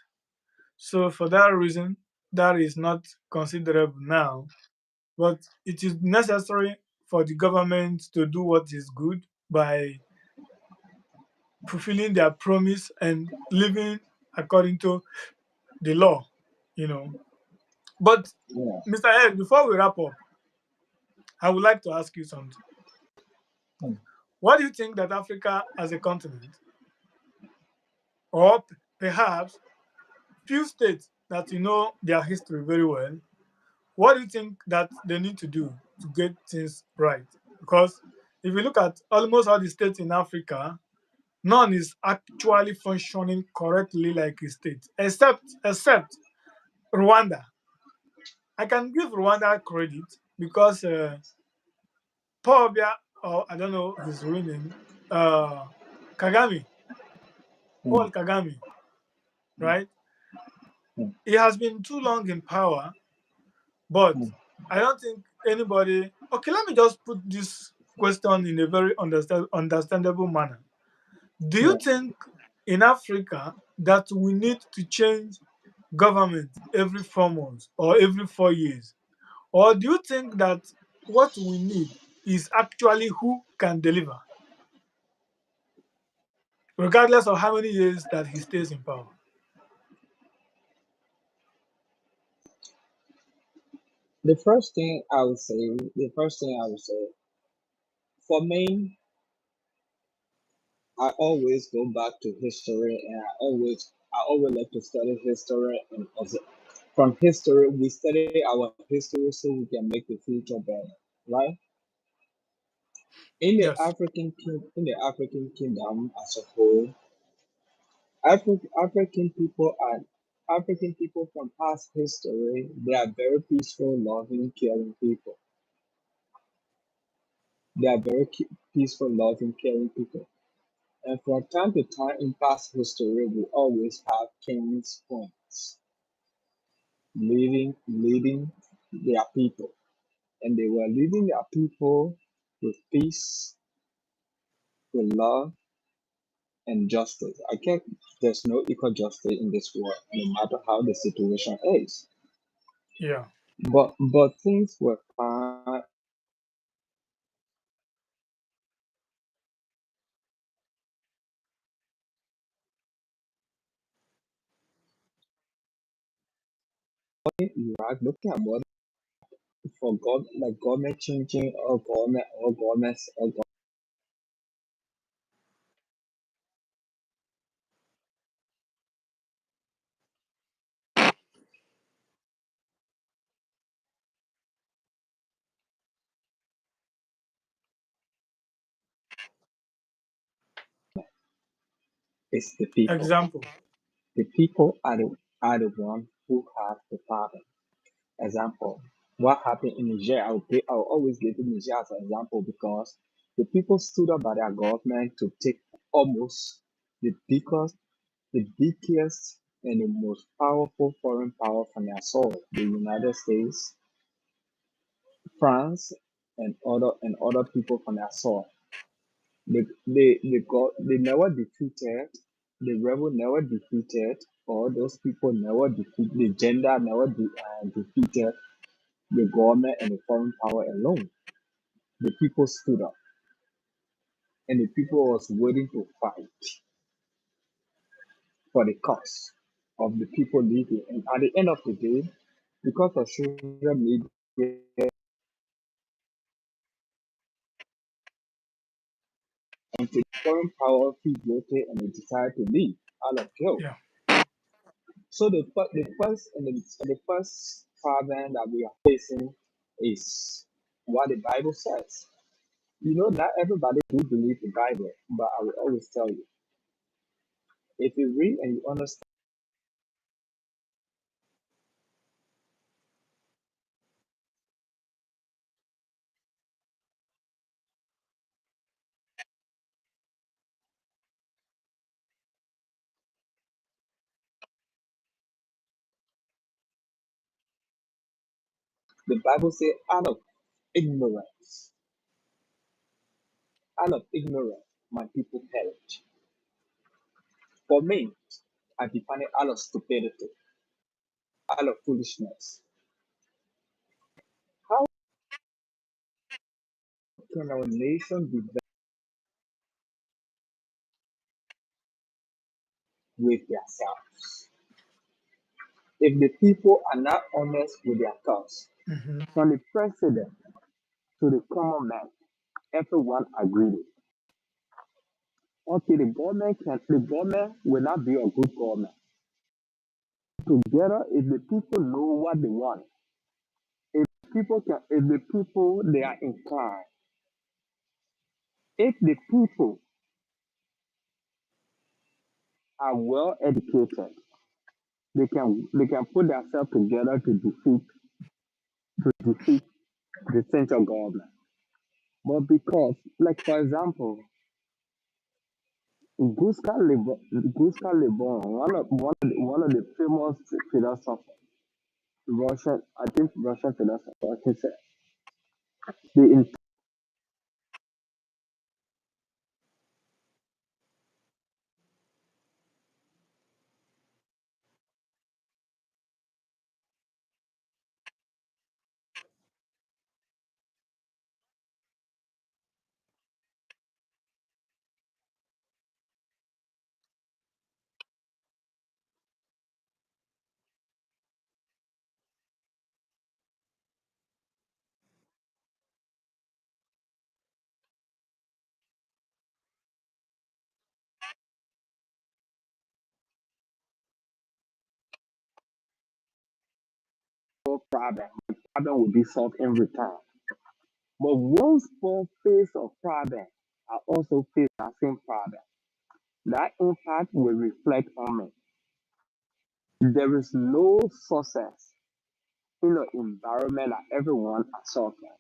So for that reason, that is not considerable now. but it is necessary for the government to do what is good by fulfilling their promise and living according to the law, you know. But Yeah. Mr. Ed, before we wrap up, I would like to ask you something. Hmm. What do you think that Africa as a continent, or perhaps few states that you know their history very well, what do you think that they need to do to get things right? Because if you look at almost all the states in Africa, none is actually functioning correctly like a state, except Rwanda. I can give Rwanda credit because Paul Biya, or I don't know his real name, uh, Kagame, Hmm. Paul Kagame, Hmm. right? Hmm. He has been too long in power, but Hmm. I don't think anybody. Okay, let me just put this question in a very understandable manner. Do you Yeah. think in Africa that we need to change government every 4 months or every 4 years? Or do you think that what we need is actually who can deliver, regardless of how many years that he stays in power? The first thing I would say, for me, I always go back to history, and I always like to study history, and from history we study our history so we can make the future better, right? Yes, In the African kingdom as a whole, African people from past history, they are very peaceful, loving, caring people. They are very peaceful, loving, caring people. And from time to time in past history, we always have kings, queens leading their people, and they were leading their people with peace, with love, and justice. I guess there's no equal justice in this world, no matter how the situation is. yeah, But things were fine. Iraq, looking at what for God, like government changing or governments or it's the people. example. The people are the one who have the power. Example, what happened in Niger? I'll always give Niger as an example because the people stood up by their government to take almost the biggest and the most powerful foreign power from their soil, the United States, France, and other people from their soil. They never defeated, the rebel never defeated, or those people never defeat the gender never defeated the government and the foreign power alone. The people stood up, and the people was willing to fight for the cause of the people living. And at the end of the day, because of social media, and the foreign power feel guilty and they decide to leave out of guilt. Yeah, So the first problem that we are facing is what the Bible says. Not everybody do believe the Bible, but I will always tell you, if you read and you understand the Bible say ignorance, out of ignorance, my people perish. For me, I define it out of stupidity, out of foolishness. How? can our nation develop with themselves if the people are not honest with their thoughts? Hmm. From the president to the common man, everyone agreed. Okay, the government will not be a good government. Together, if the people know what they want, if the people they are inclined, if the people are well educated, they can put themselves together to defeat the central government. But because, like for example, Gustav Le Bon, one of the famous philosophers, I think Russian philosopher, he said the entire problem, the problem will be solved in return. But once four face of problem, I also face that same problem. That impact will reflect on me. There is no success in an environment that everyone is suffering.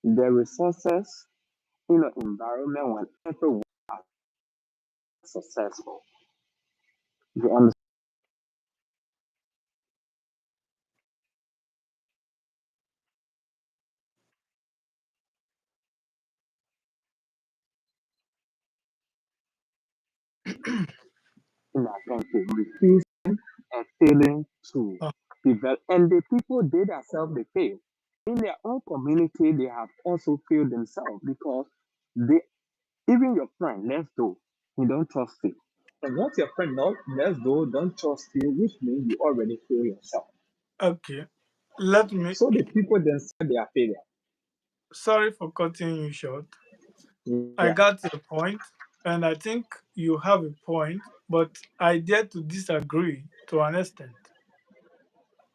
There is success in an environment when everyone is successful. You understand? In our country, refusing and failing to Oh, develop, and the people they themselves they fail. In their own community, they have also failed themselves because they even your friend, let's go, he don't trust you. And once your friend knows, let's go, don't trust you, which means you already fail yourself. okay. Let me. So the people themselves they are failure. Sorry for cutting you short. I Yeah. got your point, and I think you have a point, but I dare to disagree to an extent.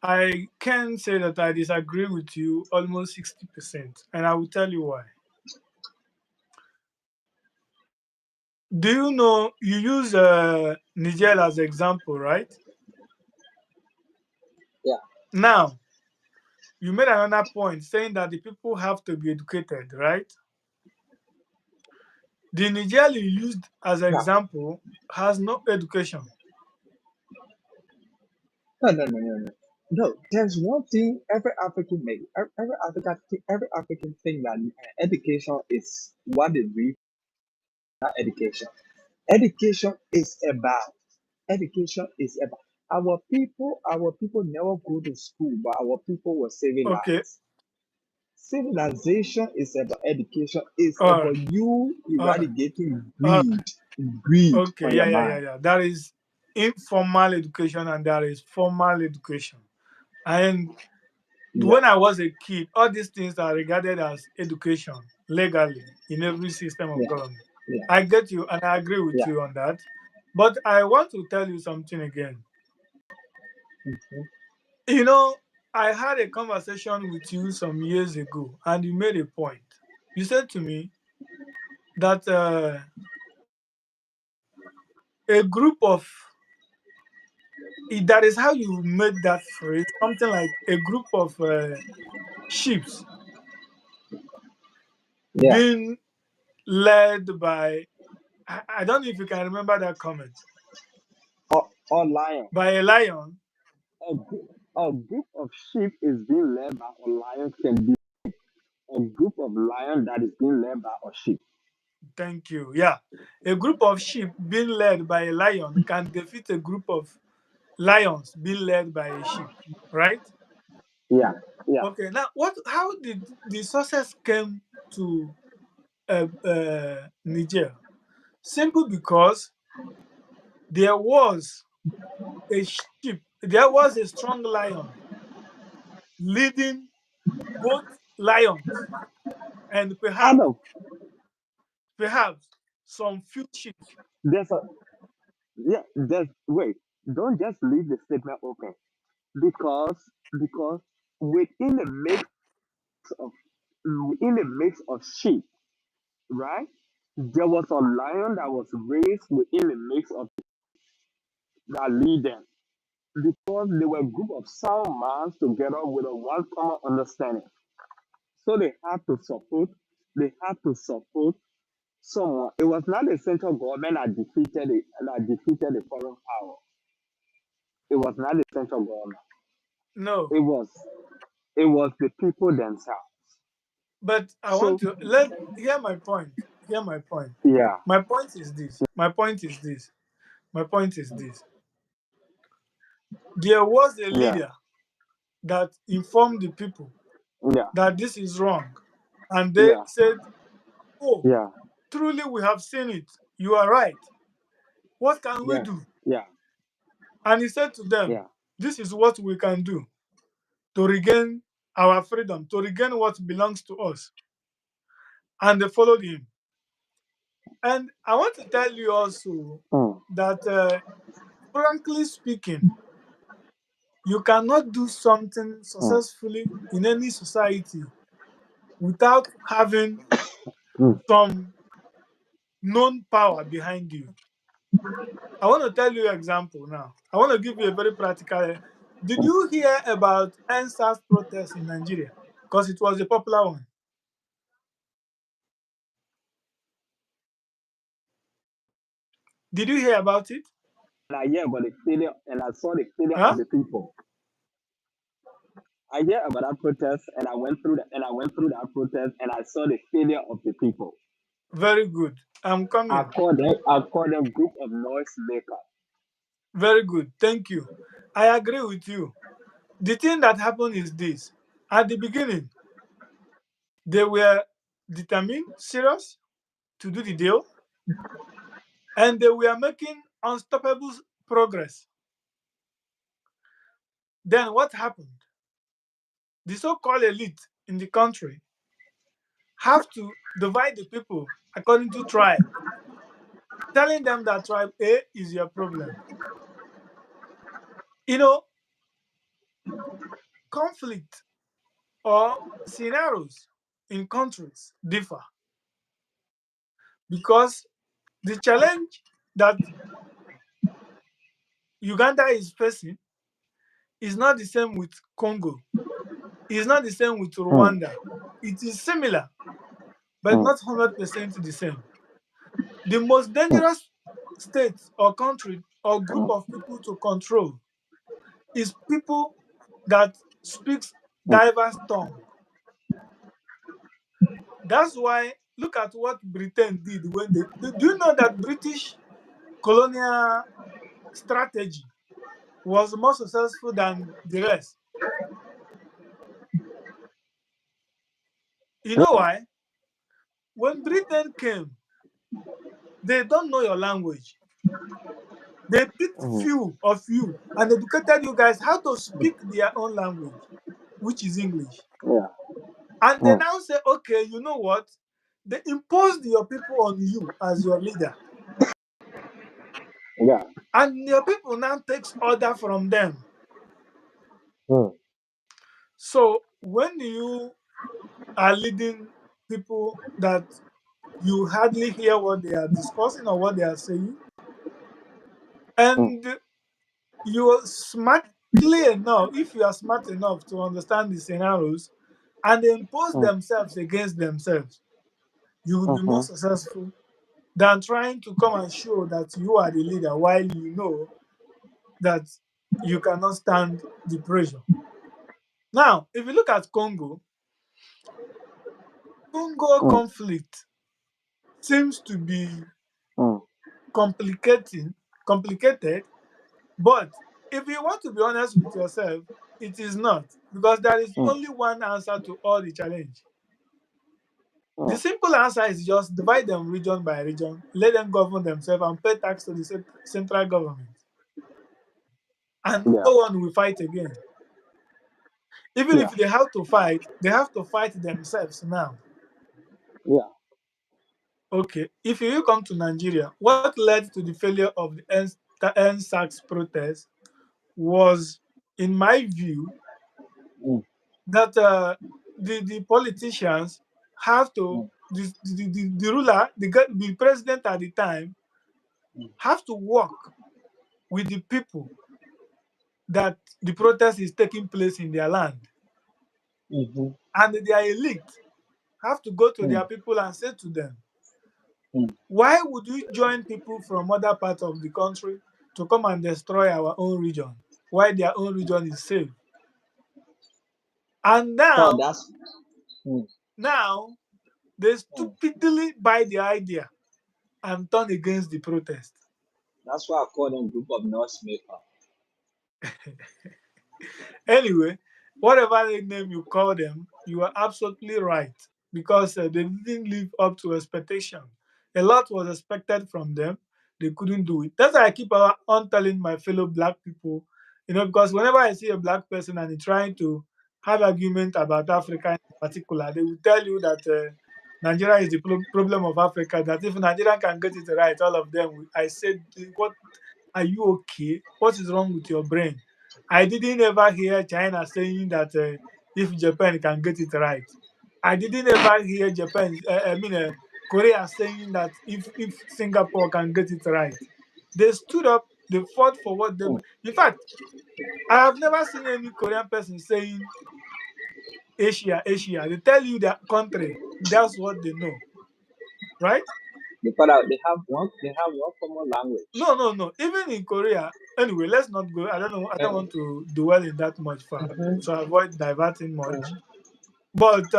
I can say that I disagree with you almost 60%, and I will tell you why. Do you know you use Niger as example, right? Yeah. Now, you made another point saying that the people have to be educated, right? The Niger you used as an Yeah. example has no education. No, no, no, no, no. No, there's one thing every African make. Every African think that education is what they read, not education. Education is about. Education is about. Our people never go to school, but our people were saving Okay, lives. Civilization is about education. It's all right, about you all right, eradicating all greed right. Okay, from yeah, your yeah, yeah, mind. yeah. That is informal education and that is formal education. And Yeah, when I was a kid, all these things are regarded as education legally in every system of yeah, government. yeah, I get you and I agree with yeah. you on that. But I want to tell you something again. Mhm. You know, I had a conversation with you some years ago and you made a point. You said to me that a group of, that is how you made that phrase, something like a group of sheep Yeah. being led by, I don't know if you can remember that comment, Or lion. by a lion. A group of sheep is being led by a lion can be a group of lion that is being led by a sheep. Thank you. Yeah. A group of sheep being led by a lion can defeat a group of lions being led by a sheep, right? Yeah, yeah. Okay. Now, what? How did the success came to Niger? Simple because there was there was a strong lion leading both lions and I perhaps know perhaps some few sheep. there's a yeah. There's wait. Don't just leave the statement open because because within the mix of within the mix of sheep, right? There was a lion that was raised within the mix of that lead them because they were a group of sound minds together with a one common understanding. So they had to support someone. It was not the central government that defeated the foreign power. It was not the central government. No, It was it was the people themselves. but I want So to let hear my point. Hear my point. yeah, My point is this. My point is this. My point is this. There was a yeah, leader that informed the people yeah, that this is wrong, and they yeah, said, "Oh, yeah, truly we have seen it. You are right. What can we yeah, do?" yeah, And he said to them, yeah. "This is what we can do to regain our freedom, to regain what belongs to us." And they followed him. And I want to tell you also Mm, that, frankly speaking, you cannot do something mm, successfully in any society without having mm. some known power behind you. I want to tell you an example now. I want to give you a very practical. Did you hear about NSAS protest in Nigeria? Because it was a popular one. Did you hear about it? And I hear about the failure, and I saw the failure Huh? of the people. I hear about that protest, and I went through that protest, and I saw the failure of the people. Very good. I'm coming. I call them group of noise makers. Very good. Thank you. I agree with you. The thing that happened is this. At the beginning, they were determined, serious to do the deal, and they were making unstoppable progress. Then what happened? The so-called elite in the country have to divide the people according to tribe, telling them that tribe A is your problem. You know, conflict or scenarios in countries differ because the challenge that Uganda is facing is not the same with Congo, is not the same with Mm, Rwanda. It is similar, but mm, not 100% the same. The most mm, dangerous state or country or group mm, of people to control is people that speaks mm, diverse tongue. That's why look at what Britain did when do you know that British colonial strategy was more successful than the rest? You know why? When Britain came, they don't know your language. They picked mm, few of you and educated you guys how to speak their own language, which is English. yeah. And they Mm, now say, okay, you know what? They imposed your people on you as your leader. yeah. And your people now takes order from them. Mm, So when you are leading people that you hardly hear what they are discussing or what they are saying, mm, and you are smartly enough, if you are smart enough to understand the scenarios and they impose mm, themselves against themselves, you will be more mhm. successful than trying to come and show that you are the leader while you know that you cannot stand the pressure. Now, if you look at Congo Mm, conflict seems to be mm, complicating, complicated, but if you want to be honest with yourself, it is not because there is mm, only one answer to all the challenge. The mm, simple answer is just divide them region by region, let them govern themselves, and pay tax to the central government. And yeah, no one will fight again. Even yeah, if they have to fight, they have to fight themselves now. yeah. Okay, if you come to Nigeria, what led to the failure of the NSAX protest was, in my view, Mm, that the politicians have to, mm, the ruler, the president at the time, mm, have to work with the people that the protest is taking place in their land. mhm, And their elite have to go to mm, their people and say to them, mm. why would you join people from other parts of the country to come and destroy our own region while their own region is safe? And So now, that's mm, now they mm. stupidly buy the idea and turn against the protest. That's why I call them group of noise maker. Anyway, whatever name you call them, you are absolutely right because they didn't live up to expectation. A lot was expected from them. They couldn't do it. That's why I keep on telling my fellow black people, because whenever I see a black person and he's trying to have argument about Africa in particular, they will tell you that Nigeria is the problem of Africa. That if Nigeria can get it right, all of them. I said, what? Are you okay? What is wrong with your brain? I didn't ever hear China saying that if Japan can get it right. I didn't ever hear Korea saying that if Singapore can get it right. They stood up, they fought for what they. Mm. In fact, I have never seen any Korean person saying Asia, Asia. They tell you their country. That's what they know, right? Because they have one common language. No, no, no. Even in Korea, anyway, let's not go. I don't know. I don't And, want to dwell in that much far mhm, to avoid diverting much. mhm. But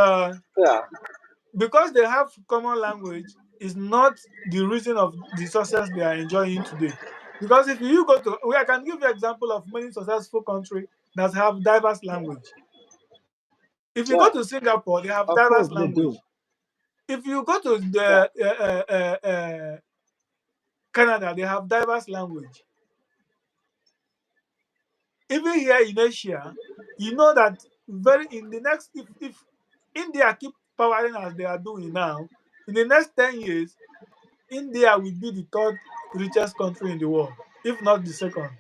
Yeah, because they have common language, is not the reason of the success they are enjoying today. Because if you go to, I can give you example of many successful countries that have diverse language. If you yeah. go to Singapore, they have Of course diverse they do. language. If you go to Yeah. the Canada, they have diverse language. Even here in Asia, you know that very in the next if India keep powering as they are doing now, in the next 10 years, India will be the third richest country in the world, if not the second.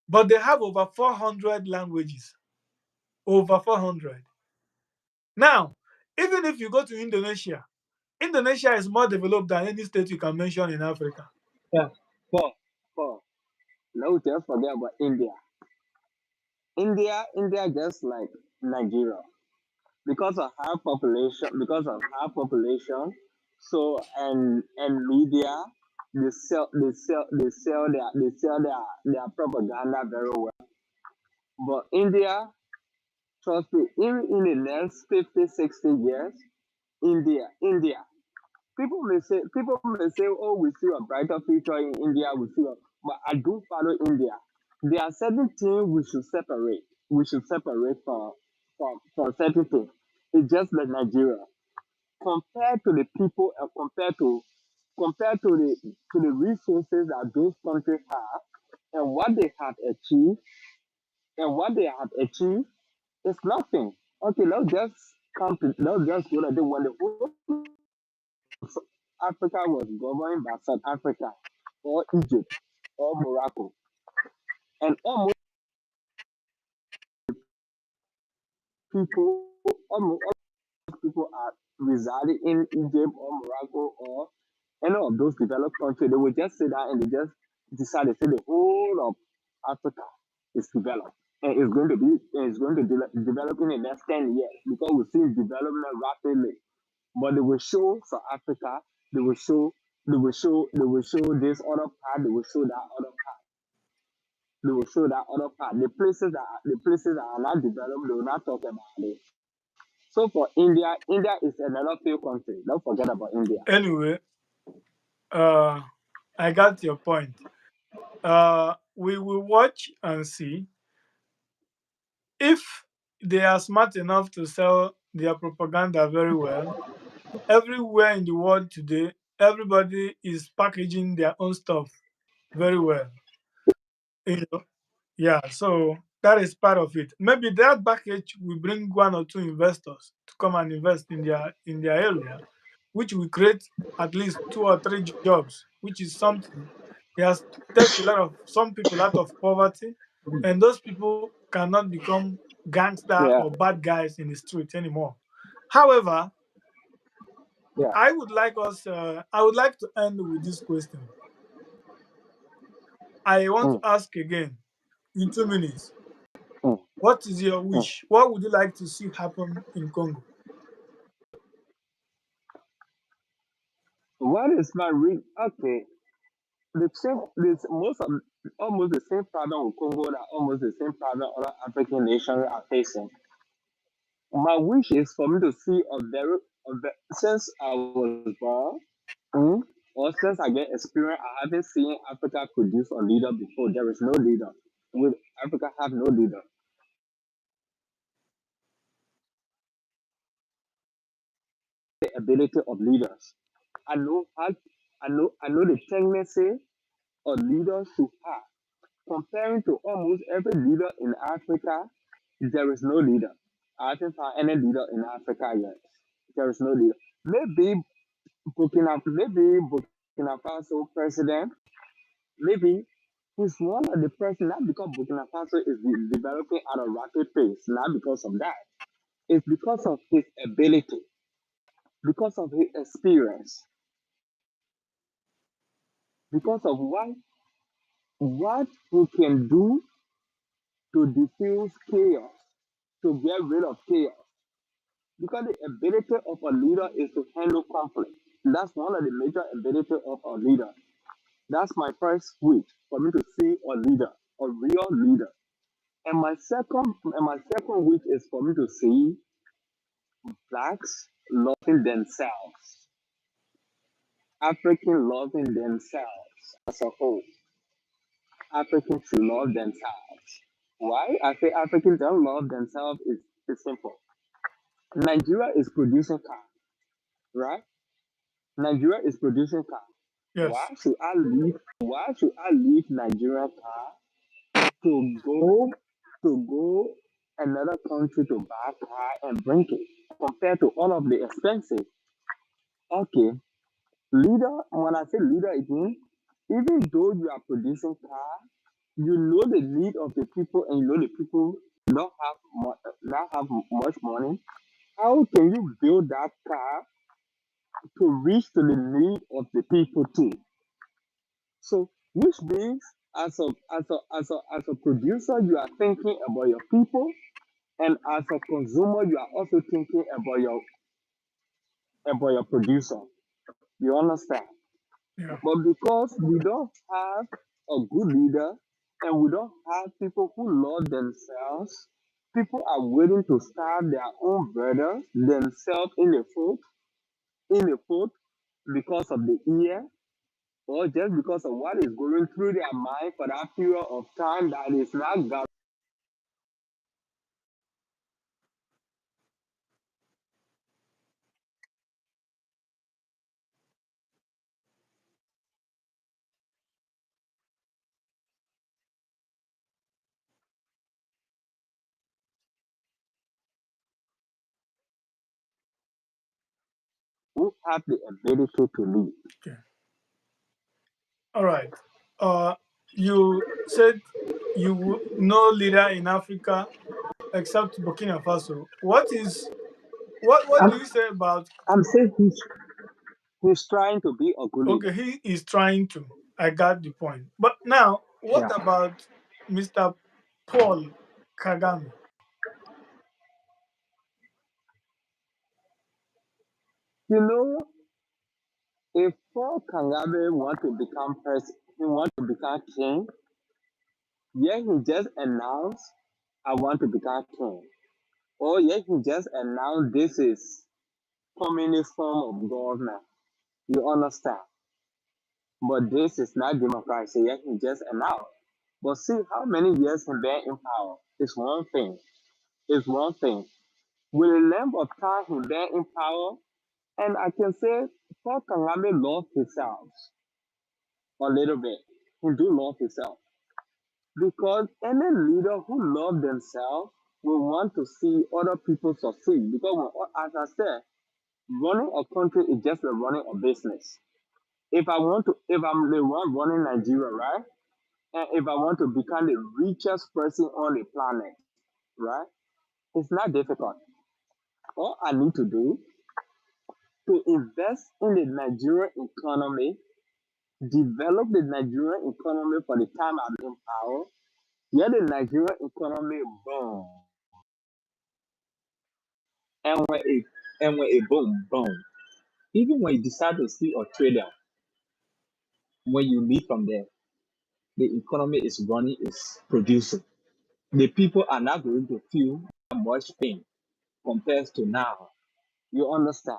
But they have over 400 languages. Over 400. Now, even if you go to Indonesia, Indonesia is more developed than any state you can mention in Africa. Yeah. Paul, no, just forget about India. India just like Nigeria because of high population. So and media, they sell their propaganda very well. But India, trust me, even in the next 50, 60 years, India. People may say, oh, we see a brighter future in India. But I do follow India. There are certain things we should separate. We should separate from certain things. It's just like Nigeria. Compared to the people and compared to the resources that those countries have and what they have achieved and what they have achieved, it's nothing. Okay, let's just go to the when the whole of Africa was governed by South Africa or Egypt or Morocco. And almost all people are residing in Egypt or Morocco or any of those developed countries. They will just sit down and they just decide to say the whole of Africa is developed. And it's going to develop in the next 10 years because we're seeing development rapidly. But they will show South Africa, they will show this other part, they will show that other part. The places that are not developed, they will not talk about it. So for India, India is another failed country. Don't forget about India. Anyway, uh, I got your point. We will watch and see if they are smart enough to sell their propaganda very well. Everywhere in the world today, everybody is packaging their own stuff very well. You know, yeah. So that is part of it. Maybe that package will bring one or two investors to come and invest in their area, which will create at least two or three jobs, which is something. It has take a lot of some people out of poverty, and those people cannot become gangster Yeah, or bad guys in the street anymore. However, yeah. I would like to end with this question. I want to Mm, ask again in 2 minutes. mm, What is your mm. wish? What would you like to see happen in Congo? What is my real? Okay, the same, this most of almost the same problem with Congo that almost the same problem other African nations are facing. My wish is for me to see since I was born, mm, or since I get experience, I haven't seen Africa produce a leader before. There is no leader. With Africa have no leader. The ability of leaders. I know how I know the tendency of leaders to have. Comparing to almost every leader in Africa, there is no leader. I haven't found any leader in Africa yet. There is no leader. Maybe Burkina Faso president, maybe he's one of the president not because Burkina Faso is developing at a rapid pace, not because of that. It's because of his ability, because of his experience, because of what he can do to diffuse chaos, to get rid of chaos. Because the ability of a leader is to handle conflict. That's one of the major ability of a leader. That's my first wish for me to see a leader, a real leader. And my second wish is for me to see blacks loving themselves, African loving themselves as a whole. Africans should love themselves. Why I say Africans don't love themselves is simple. Nigeria is producing cars, right? Nigeria is producing cars. Why Yes. should I leave? Why should I leave Nigerian car to go another country to buy car and bring it compared to all of the expensive? Okay, leader. When I say leader again, even though you are producing car, you know the need of the people and you know the people don't have much money. How can you build that car to reach to the need of the people too? So, which means as a producer, you are thinking about your people, and as a consumer, you are also thinking about your producer. You understand? Yeah. But because we don't have a good leader, and we don't have people who love themselves, people are willing to starve their own brothers themselves in the foot because of the ear, or just because of what is going through their mind for that period of time that is not God who have the ability to lead. Okay. All right. Uh, you said no leader in Africa except Burkina Faso. What I'm, do you say about? I'm saying he's trying to be a good Okay, leader. he is trying to. I got the point. But now, what Yeah. about Mr. Paul Kagame? You know, if Paul Kagame want to become he want to become king, yeah, he just announced, I want to become king. Or yeah, he just announced this is communist form of government. You understand? But this is not democracy. Yeah, he just announced. But see how many years he been in power is one thing. is one thing. With the length of time he been in power, and I can say Paul Kagame lost himself a little bit. He do love himself. Because any leader who loves themselves will want to see other people succeed. Because as I said, running a country is just like running a business. If I'm the one running Nigeria, right? And if I want to become the richest person on the planet, right? It's not difficult. All I need to do to invest in the Nigerian economy, develop the Nigerian economy for the time I'm in power, get the Nigerian economy boom. And when it boom, boom, even when you decide to see Australia, when you leave from there, the economy is running, is producing. The people are not going to feel that much pain compared to now. You understand?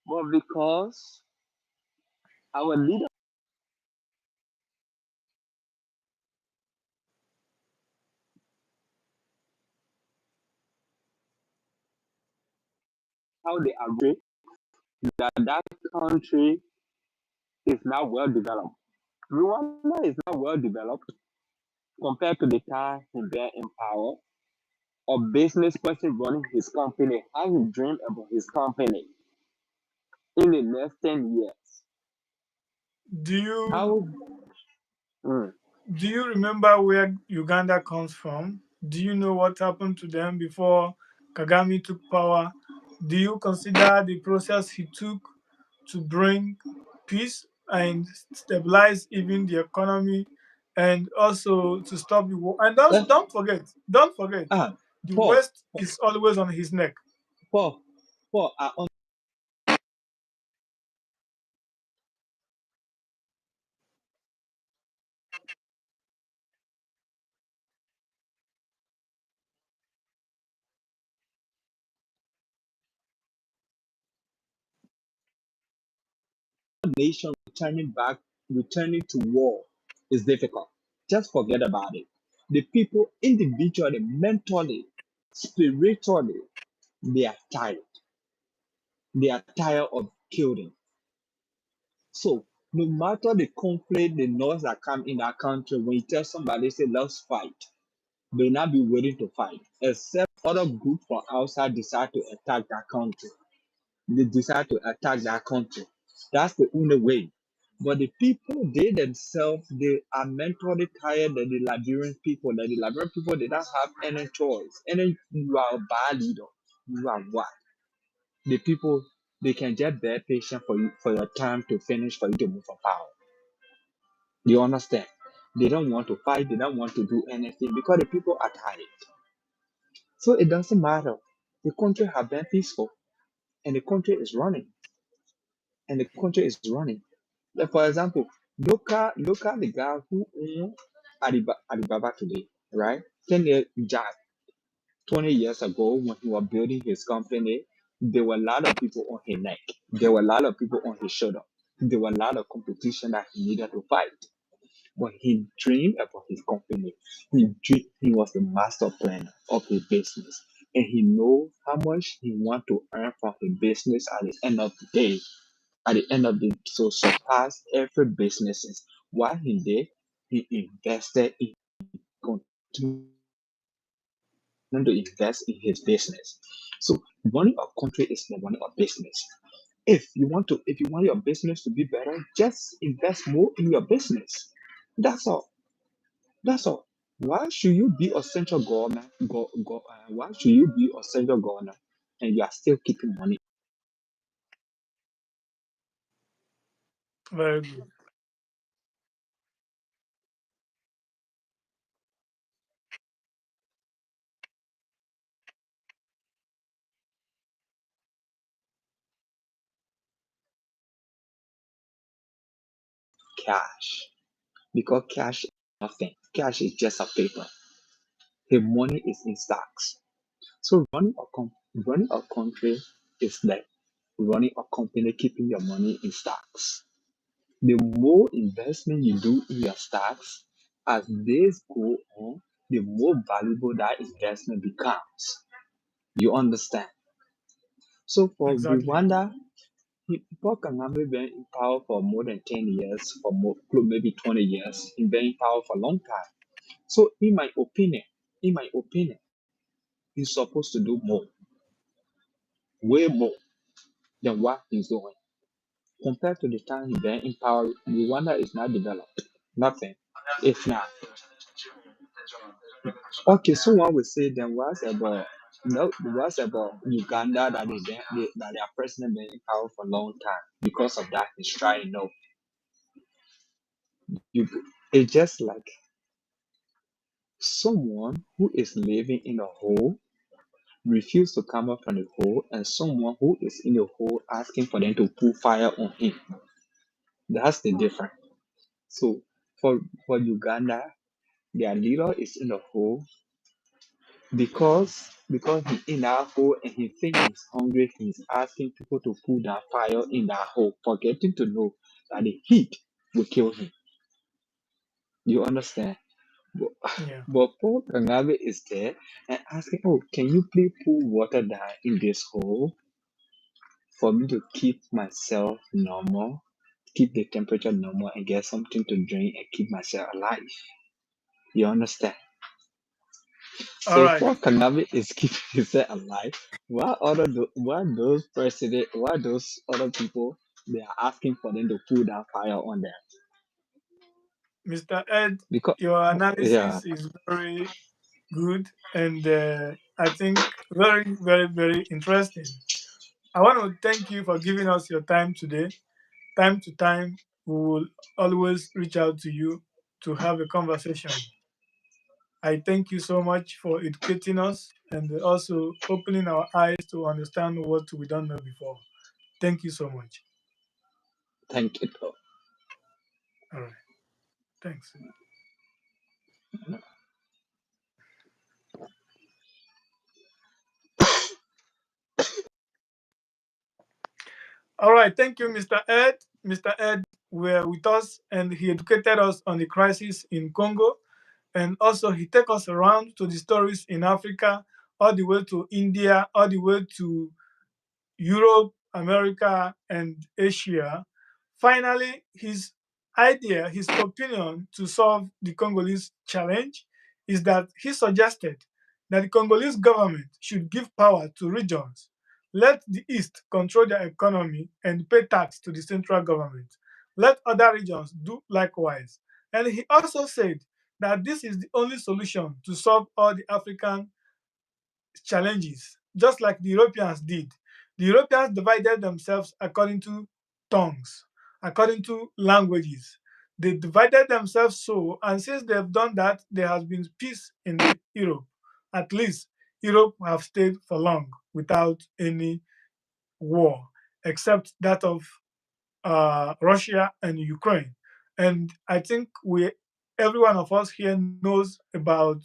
But because our leaders, how they agree that country is not well developed. Rwanda is not well developed compared to the time he been in power. A business person running his company, how he dream about his company in the next 10 years. Do you How mm, do you remember where Uganda comes from? Do you know what happened to them before Kagame took power? Do you consider the process he took to bring peace and stabilize even the economy and also to stop the war? And Eh, don't forget, ah, the Paul, West is always on his neck. Paul, Paul, nation returning to war is difficult. Just forget about it. The people individually, mentally, spiritually, they are tired. They are tired of killing. So no matter the conflict, the noise that come in that country, when you tell somebody, say, let's fight, they'll not be willing to fight, except other groups from outside decide to attack that country. They decide to attack that country. That's the only way. But the people, they themselves, they are mentally tired that the Liberian people, that the Liberian people, they don't have any choice. And then you are a bad leader. You are what? The people, they can just bear patient for you, for your time to finish, for you to move from power. You understand? They don't want to fight, they don't want to do anything because the people are tired. So it doesn't matter. The country have been peaceful and the country is running. And the country is running. Like for example, look at the guy who owned Alibaba today, right? 10 years Jack, 20 years ago when he was building his company, there were a lot of people on his neck. There were a lot of people on his shoulder. There were a lot of competition that he needed to fight. But he dreamed about his company. He was the master planner of his business. And he knows how much he wants to earn from his business at the end of the day. At the end of the day, so surpass every businesses. What he did, he invested in continuing to invest in his business. So running a country is not running a business. If you want your business to be better, just invest more in your business. That's all. That's all. Why should you be a central government? Why should you be a central governor and you are still keeping money Very good. cash? Because cash is nothing. Cash is just a paper. The money is in stocks. So running a country is like running a company, keeping your money in stocks. The more investment you do in your stocks, as days go on, the more valuable that investment becomes. You understand? So for Exactly. Rwanda, Paul Kagame been in power for more than 10 years, for more, maybe 20 years. He been in power for a long time. So in my opinion, he's supposed to do more, way more than what he's doing. Compared to the time he been in power, Rwanda is not developed. Nothing. It's not. Okay, someone will say then what's about no what's about Uganda that that their president been in power for a long time because of that he's trying no. You it's just like someone who is living in a hole refuse to come up from the hole and someone who is in the hole asking for them to put fire on him. That's the difference. So for Uganda, their leader is in the hole because he in that hole and he think he's hungry, he's asking people to put that fire in that hole, forgetting to know that the heat will kill him. You understand? But, Yeah. but Paul Kagame is there and asking, oh, can you please pour water down in this hole for me to keep myself normal, keep the temperature normal and get something to drink and keep myself alive. You understand? All So right, Paul Kagame is keeping himself alive. Why those president why those other people they are asking for them to put that fire on them? Mr. Ed, Because your yeah, analysis is very good and I think very, very, very interesting. I want to thank you for giving us your time today. Time to time, we will always reach out to you to have a conversation. I thank you so much for educating us and also opening our eyes to understand what we don't know before. Thank you so much. thank you. All right. Thanks. All right. Thank you, Mr. Ed. Mr. Ed were with us and he educated us on the crisis in Congo. And also, he take us around to the stories in Africa, all the way to India, all the way to Europe, America, and Asia. Finally, his idea, his opinion to solve the Congolese challenge is that he suggested that the Congolese government should give power to regions, let the East control their economy and pay tax to the central government, let other regions do likewise. And he also said that this is the only solution to solve all the African challenges, just like the Europeans did. The Europeans divided themselves according to tongues, according to languages. They divided themselves so, and since they've done that, there has been peace in the Europe. At least Europe have stayed for long without any war, except that of Russia and Ukraine. And I think every one of us here knows about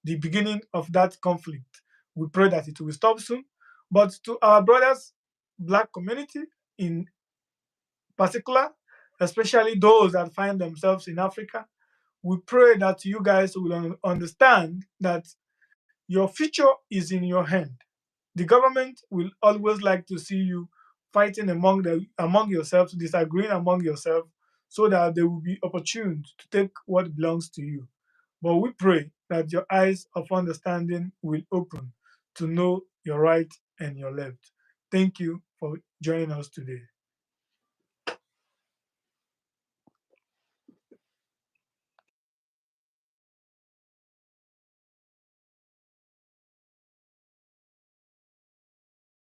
the beginning of that conflict. We pray that it will stop soon. But to our brothers, black community in particular, especially those that find themselves in Africa, we pray that you guys will understand that your future is in your hand. The government will always like to see you fighting among yourselves, disagreeing among yourselves, so that they will be opportune to take what belongs to you. But we pray that your eyes of understanding will open to know your right and your left. Thank you for joining us today.